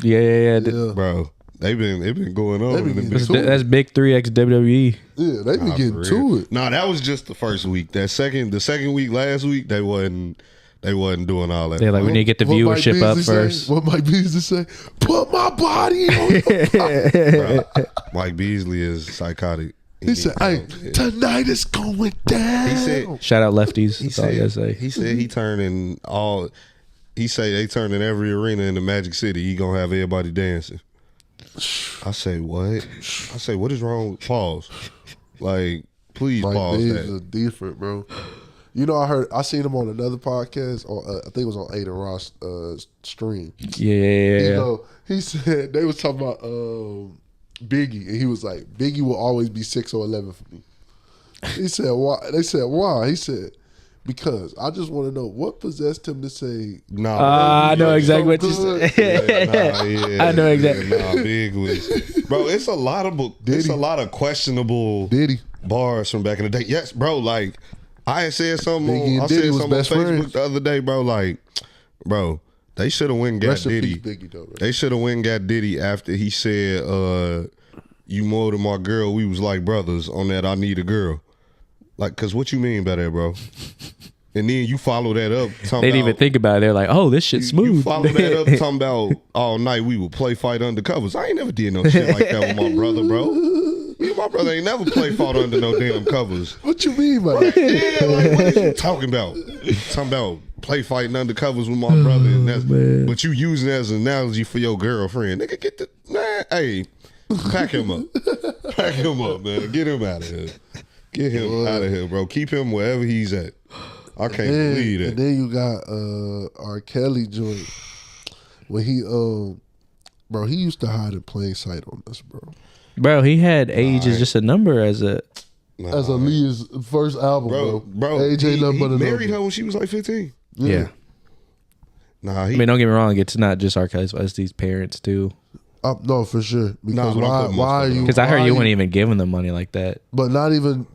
Yeah. Bro, they've been going on. They been in the getting big to it. That's big 3X WWE. Yeah, they been getting to it. No, that was just the first week. The second week, last week, they wasn't doing all that. They're like, we need to get the What Mike viewership up Beasley first. Say? What Mike Beasley say? Put my body on your body. Mike Beasley is psychotic. He said, hey, tonight is going down. He said, Shout out lefties. he That's all I gotta say. said he turning all. He say they turning every arena in the Magic City. He gonna have everybody dancing. I say what? I say what is wrong? Pause. Like, please Mike pause Beasley that. is different, bro. You know, I seen him on another podcast. I think it was on Aiden Ross stream. Yeah. You know, he said they was talking about Biggie, and he was like, Biggie will always be 6 or 11 for me. He said, why? They said, why? He said, because I just want to know what possessed him to say. Nah, I know exactly what you good. said. I know exactly. Big was, bro. It's a lot of questionable Diddy. bars from back in the day. Yes, bro. Like I had said something. Biggie and I Diddy said was something on best Facebook friends. the other day, bro. Like, bro, they should have went and got Rest in Diddy. peace, Biggie, though, bro. They should have went and got Diddy after he said, "You more than my girl. We was like brothers on that. I need a girl." Like, cause what you mean by that, bro? And then you follow that up. They didn't even think about it. They're like, oh, this shit's smooth. You follow that up talking about all night we would play fight undercovers. I ain't never did no shit like that with my brother, bro. Me and my brother ain't never played fight under no damn covers. What you mean by that? Yeah, like what are you talking about? Talking about play fighting undercovers with my brother, and that's, but you using it as an analogy for your girlfriend. Nigga, get the man. Hey, pack him up, man. Get him out of here. Get him out of here, bro. Keep him wherever he's at. I can't believe that. And then you got R. Kelly joint when he bro, he used to hide in plain sight on us, bro. Bro, he had age as just a number as a. As Aaliyah's first album, bro. AJ he nothing but a married number. her when she was like 15. Yeah. Nah, I mean, don't get me wrong. It's not just R. Kelly's fault. It's these parents too. No, for sure. Because why are you? Because I heard you weren't even giving them money like that. But not even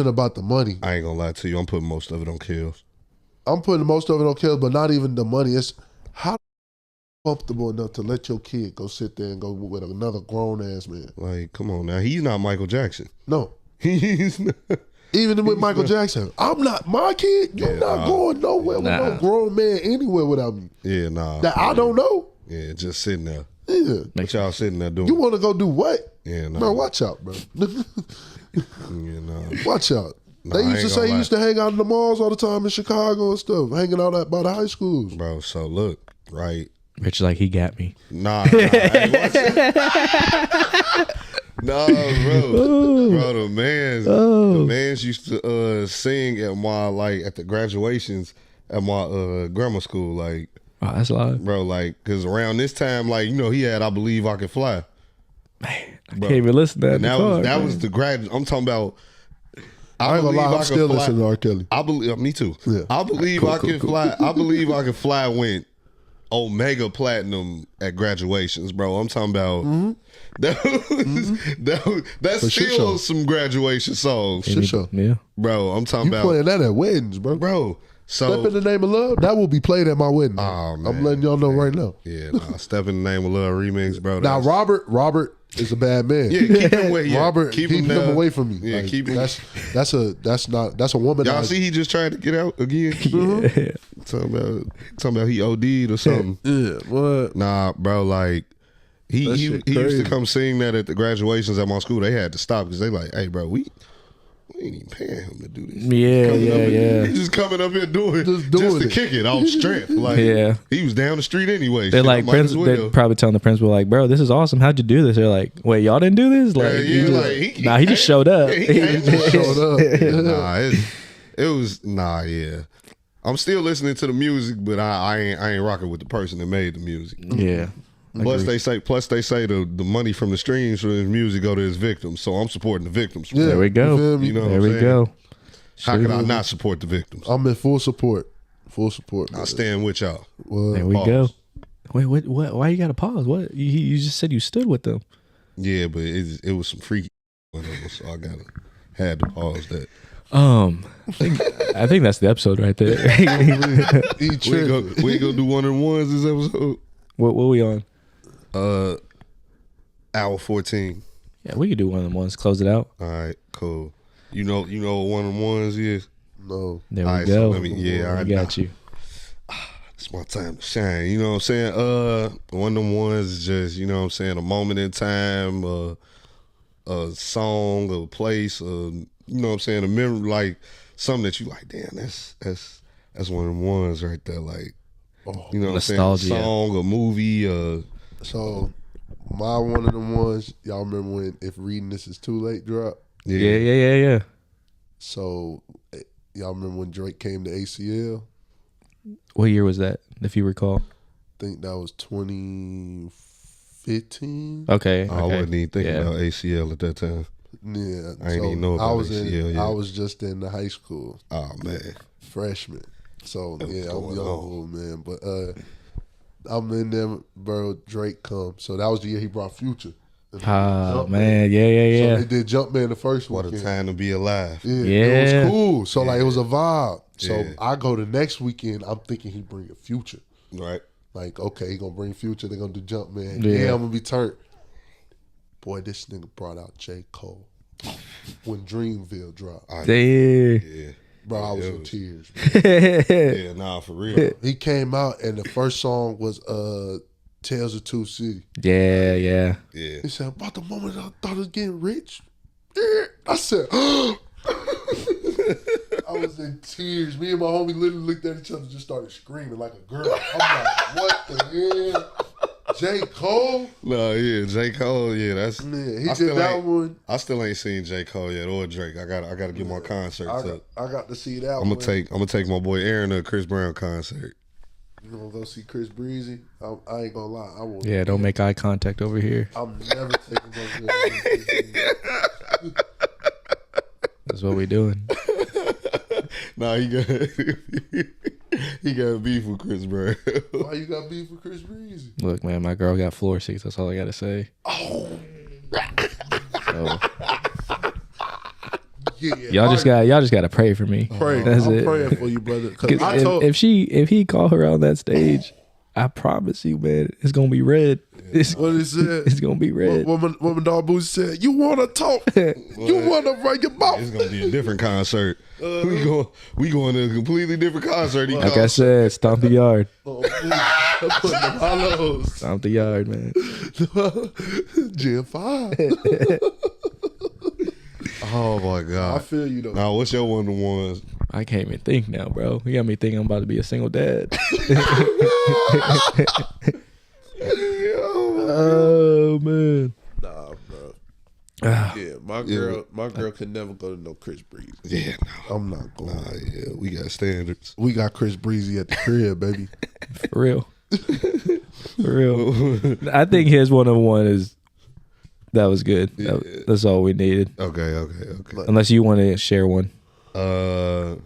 about the money. I ain't gonna lie to you. I'm putting most of it on Kills. I'm putting most of it on Kills, but not even the money. It's how comfortable enough to let your kid go sit there and go with another grown ass man. Like, come on now. He's not Michael Jackson. No. He's not. Even with Michael Jackson, I'm not my kid. You're not going nowhere with no grown man anywhere without me. Yeah, nah. That I don't know. Yeah, just sitting there. Yeah. What y'all sitting there doing? You want to go do what? Yeah, nah. Bro, watch out, bro. Yeah, nah. Watch out. Nah, They used to say he used to hang out in the malls all the time in Chicago and stuff, hanging out by the high schools. Bro, so look, right? Rich like, he got me. Nah. Hey, nah, bro, the mans used to sing at at the graduations at my grammar school, like. Oh, that's loud. Bro, like, because around this time, like, he had I Believe I Could Fly. Man, I can't even listen to that. And that was the grad. I'm talking about. I ain't gonna lie, I'm still listening to R. Kelly. I believe, me too. Yeah. I Believe I Could Fly. I Believe I Could Fly went Omega Platinum at graduations, bro. I'm talking about that's still some graduation songs. For sure. Yeah. Bro, I'm talking about. You playing that at weddings, bro. Bro. So, Step in the Name of Love, that will be played at my wedding. Oh, man. I'm letting y'all know right now. Yeah, Step in the Name of Love remix, bro. Now Robert is a bad man. Yeah, keep him away. Yeah. Robert, keep him away from me. Yeah, like, keep him. That's a woman. Y'all see, he just tried to get out again. Yeah. Talking about he OD'd or something. Yeah, what? Nah, bro, like he used to come sing that at the graduations at my school. They had to stop because they like, hey, bro, we ain't even paying him to do this. Yeah. He's just coming up here doing just to kick it off strength. Like, he was down the street anyway. They're like, they're probably telling the principal, like, bro, this is awesome. How'd you do this? They're like, wait, y'all didn't do this? Like, he just showed up. He just showed up. It was yeah. I'm still listening to the music, but I ain't rocking with the person that made the music. Yeah. Plus they say the money from the streams from his music go to his victims, so I'm supporting the victims. Yeah, there we go. You know there what I'm we saying? go. How can I not support the victims? I'm in full support. Full support. I stand with y'all. Well, there we go. Wait, what? Why you got to pause? What? You just said you stood with them. Yeah, but it was some freaky, so I had to pause that. I think that's the episode right there. we gonna do one and ones this episode. What we on? Hour 14. Yeah, we could do one of them ones. Close it out. All right, cool. You know what one of the ones is? No. There we go. So I got you. It's my time to shine. You know what I'm saying? One of them ones is just, you know what I'm saying, a moment in time, a song, a place, you know what I'm saying, a memory, like something that you like, damn, that's one of them ones right there, like, you know what I'm saying, a song, a movie. So my one of them ones, y'all remember when If Reading This Is Too Late dropped? Yeah. So y'all remember when Drake came to ACL? What year was that, if you recall? I think that was 2015. Okay. I wasn't even thinking about ACL at that time. Yeah. I didn't even know about ACL yet. I was just in the high school. Oh, man. Freshman. So, yeah, I'm young, man. But I'm in there, bro. Drake come. So that was the year he brought Future. Man. Yeah. So they did Jumpman the first one. What a time to be alive. Yeah. It was cool. So, like, it was a vibe. So I go the next weekend, I'm thinking he bring a Future. Right. Like, okay, he gonna bring Future, they gonna do Jumpman. Yeah, I'm gonna be turned. Boy, this nigga brought out J. Cole when Dreamville dropped. Yeah. Bro, I was in tears. Yeah, nah, for real. He came out and the first song was Tales of Two Cities. Yeah. He said, about the moment I thought I was getting rich. I said, I was in tears. Me and my homie literally looked at each other and just started screaming like a girl. I'm like, what the hell? J. Cole? No, yeah, J. Cole, yeah, that's he did that one. I still ain't seen J. Cole yet or Drake. I gotta get my concerts up. I got to see that I'm one. gonna take my boy Aaron to a Chris Brown concert. You gonna go see Chris Breezy? I ain't gonna lie. I won't. Yeah, don't make eye contact over here. I'm never taking those. That's what we doing. Nah, he good. He got beef with Chris Brown. Why you got beef with Chris Breezy? Look, man, my girl got floor seats. That's all I gotta say. Oh. So, Yeah, y'all just gotta pray for me. pray. That's I'm it. praying for you, brother. 'Cause 'Cause I told, if he call her on that stage, I promise you, man, it's gonna be red. what he said. It's gonna be red. Woman dog Boosie said, "You want to talk? You want to run your mouth?" It's gonna be a different concert. We going to a completely different concert. Like I said, stomp the yard. Oh, please. Put them hollows. Stomp the yard, man. Gen 5. Oh my I God. feel you though. Now, what's your one of the ones? I can't even think now, bro. You got me thinking I'm about to be a single dad. Oh man. Nah, bro. Yeah, my girl could never go to no Chris Breezy. Yeah, no. I'm not going. Nah, yeah, we got standards. We got Chris Breezy at the crib, baby. For real. For real. I think his one of one is that was good. Yeah. That's all we needed. Okay. Unless you want to share one. Well,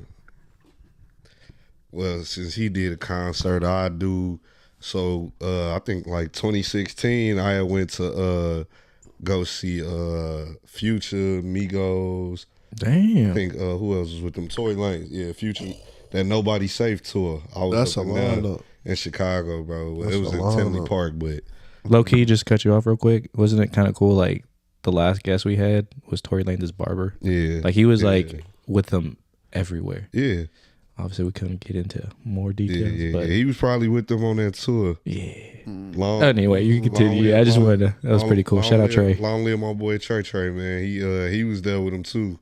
since he did a concert, I do. So I think like 2016, I went to go see Future, Migos. Damn. I think who else was with them? Tory Lanez. Yeah, Future. That Nobody Safe tour. I was That's up a and down lineup. in Chicago, bro. That's it was a in Tinley lineup. Park, but Low key, just cut you off real quick. Wasn't it kind of cool? Like the last guest we had was Tory Lanez's barber. yeah, Like he was yeah. like with them everywhere. Yeah, Obviously, we couldn't get into more details, yeah. but He was probably with them on that tour. yeah. Long, Anyway, you can continue. long I just live- wanted to. That was pretty cool. long Shout out Trey. Long live my boy Trey, man. He was there with him too.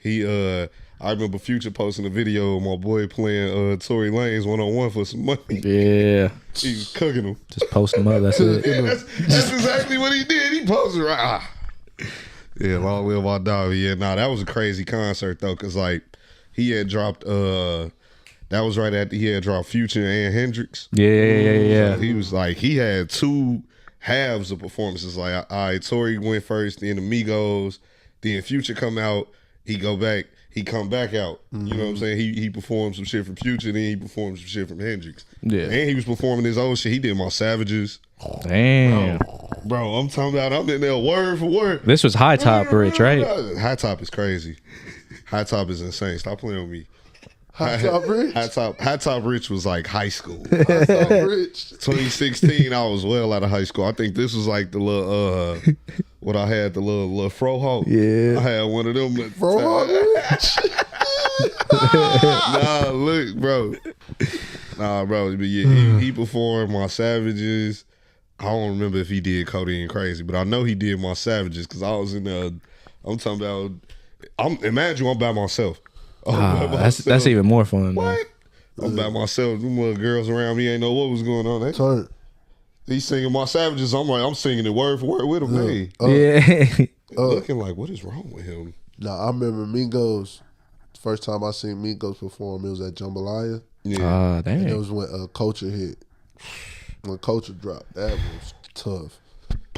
I remember Future posting a video of my boy playing Tory Lanez 1-on-1 for some money. Yeah, He was cooking him. just post them up. That's it. That's exactly what he did. He posted right. Yeah, long live my dog. Yeah, that was a crazy concert though, cause like he had dropped. That was right after he had dropped Future and Hendrix. Yeah. So he was like, he had two halves of performances. Like, all right, Tory went first, then the Migos, then Future come out, he go back, he come back out. You know what I'm saying? He performed some shit from Future, then he performed some shit from Hendrix. Yeah. And he was performing his own shit. He did My Savages. Damn. Bro, I'm talking about, I'm in there word for word. This was High Top Rich, right? High Top is crazy. High Top is insane. Stop playing with me. High Top Rich. High Top Rich was like high school. High Top Rich. 2016, I was well out of high school. I think this was like the little what I had, the little fro hoe. Yeah. I had one of them. Bro, Rich. Nah, look, bro. Nah, bro. But yeah, he performed My Savages. I don't remember if he did Cody and Crazy, but I know he did My Savages because I was in there. I'm talking about. Imagine I'm by myself. That's even more fun. What? I'm by myself. Them little girls around me ain't know what was going on. Turn. He's singing My Savages. I'm singing it word for word with him. Hey, Yeah. looking like, what is wrong with him? Nah, I remember Migos. First time I seen Migos perform, it was at Jambalaya. Yeah. And it Damn. was when Culture hit. When Culture dropped, that was tough.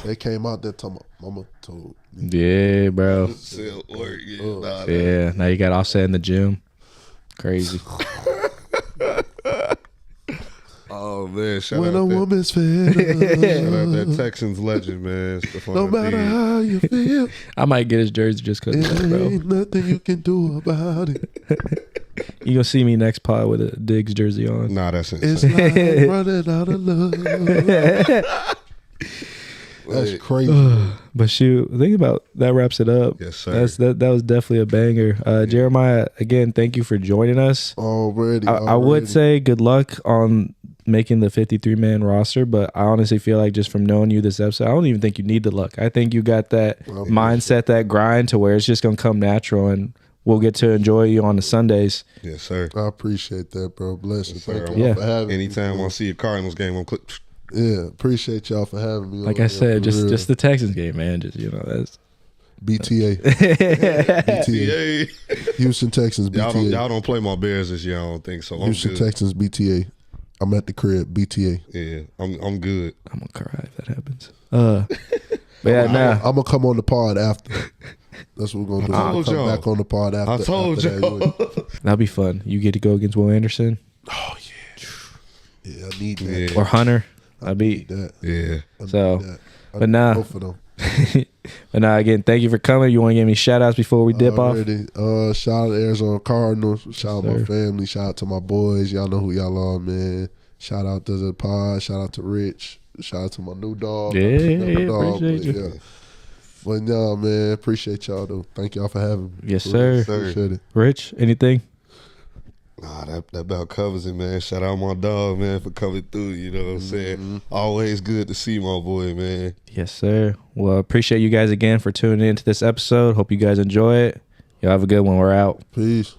They came out there talking about Mama told me. Yeah, bro. Still work. Yeah. Now you got Offset in the gym. Crazy. Oh man, shout When out a that, woman's fed shout out up, that Texans legend, man. no matter how you feel, I might get his jersey just because, it bro. ain't nothing you can do about it. You gonna see me next pod with a Diggs jersey on. Nah, that's It's insane. like running out of love. That's crazy. But shoot, think about that wraps it up. Yes, sir. That was definitely a banger. Jeremiah, again, thank you for joining us. Already. I would say good luck on making the 53-man roster, but I honestly feel like just from knowing you this episode, I don't even think you need the luck. I think you got that mindset, that grind to where it's just gonna come natural, and we'll get to enjoy you on the Sundays. Yes, sir. I appreciate that, bro. Bless you. Yes, sir. Thank you Yeah. for having me. Anytime I see a Cardinals game, I'm click. Yeah, appreciate y'all for having me. Like on I here, said, for real. just the Texans game, man. Just that's BTA. BTA. Yeah. Houston Texans BTA. Y'all don't play my Bears this year. I don't think so. I'm Houston good. Texans BTA. I'm at the crib BTA. Yeah, I'm good. I'm gonna cry if that happens. But yeah, nah. I'm gonna come on the pod after. That's what we're gonna do. I I'm told gonna come y'all. back on the pod after. I told after that. y'all. That'll be fun. You get to go against Will Anderson. Oh yeah. Yeah, I need that. Or Hunter. I need that. Yeah. So, but now, nah. both of them. But now again, thank you for coming. You want to give me shout outs before we dip off? Shout out to Arizona Cardinals. Shout out my family. Shout out to my boys. Y'all know who y'all are, man. Shout out to the pod. Shout out to Rich. Shout out to my new dog. Appreciate you. Yeah. But no, man, appreciate y'all though. Thank y'all for having me. Yes, sir. Appreciate it. Rich, anything? Nah, that about covers it, man. Shout out my dog, man, for coming through. You know what I'm saying? Always good to see my boy, man. Yes, sir. Well, appreciate you guys again for tuning into this episode. Hope you guys enjoy it. Y'all have a good one. We're out. Peace.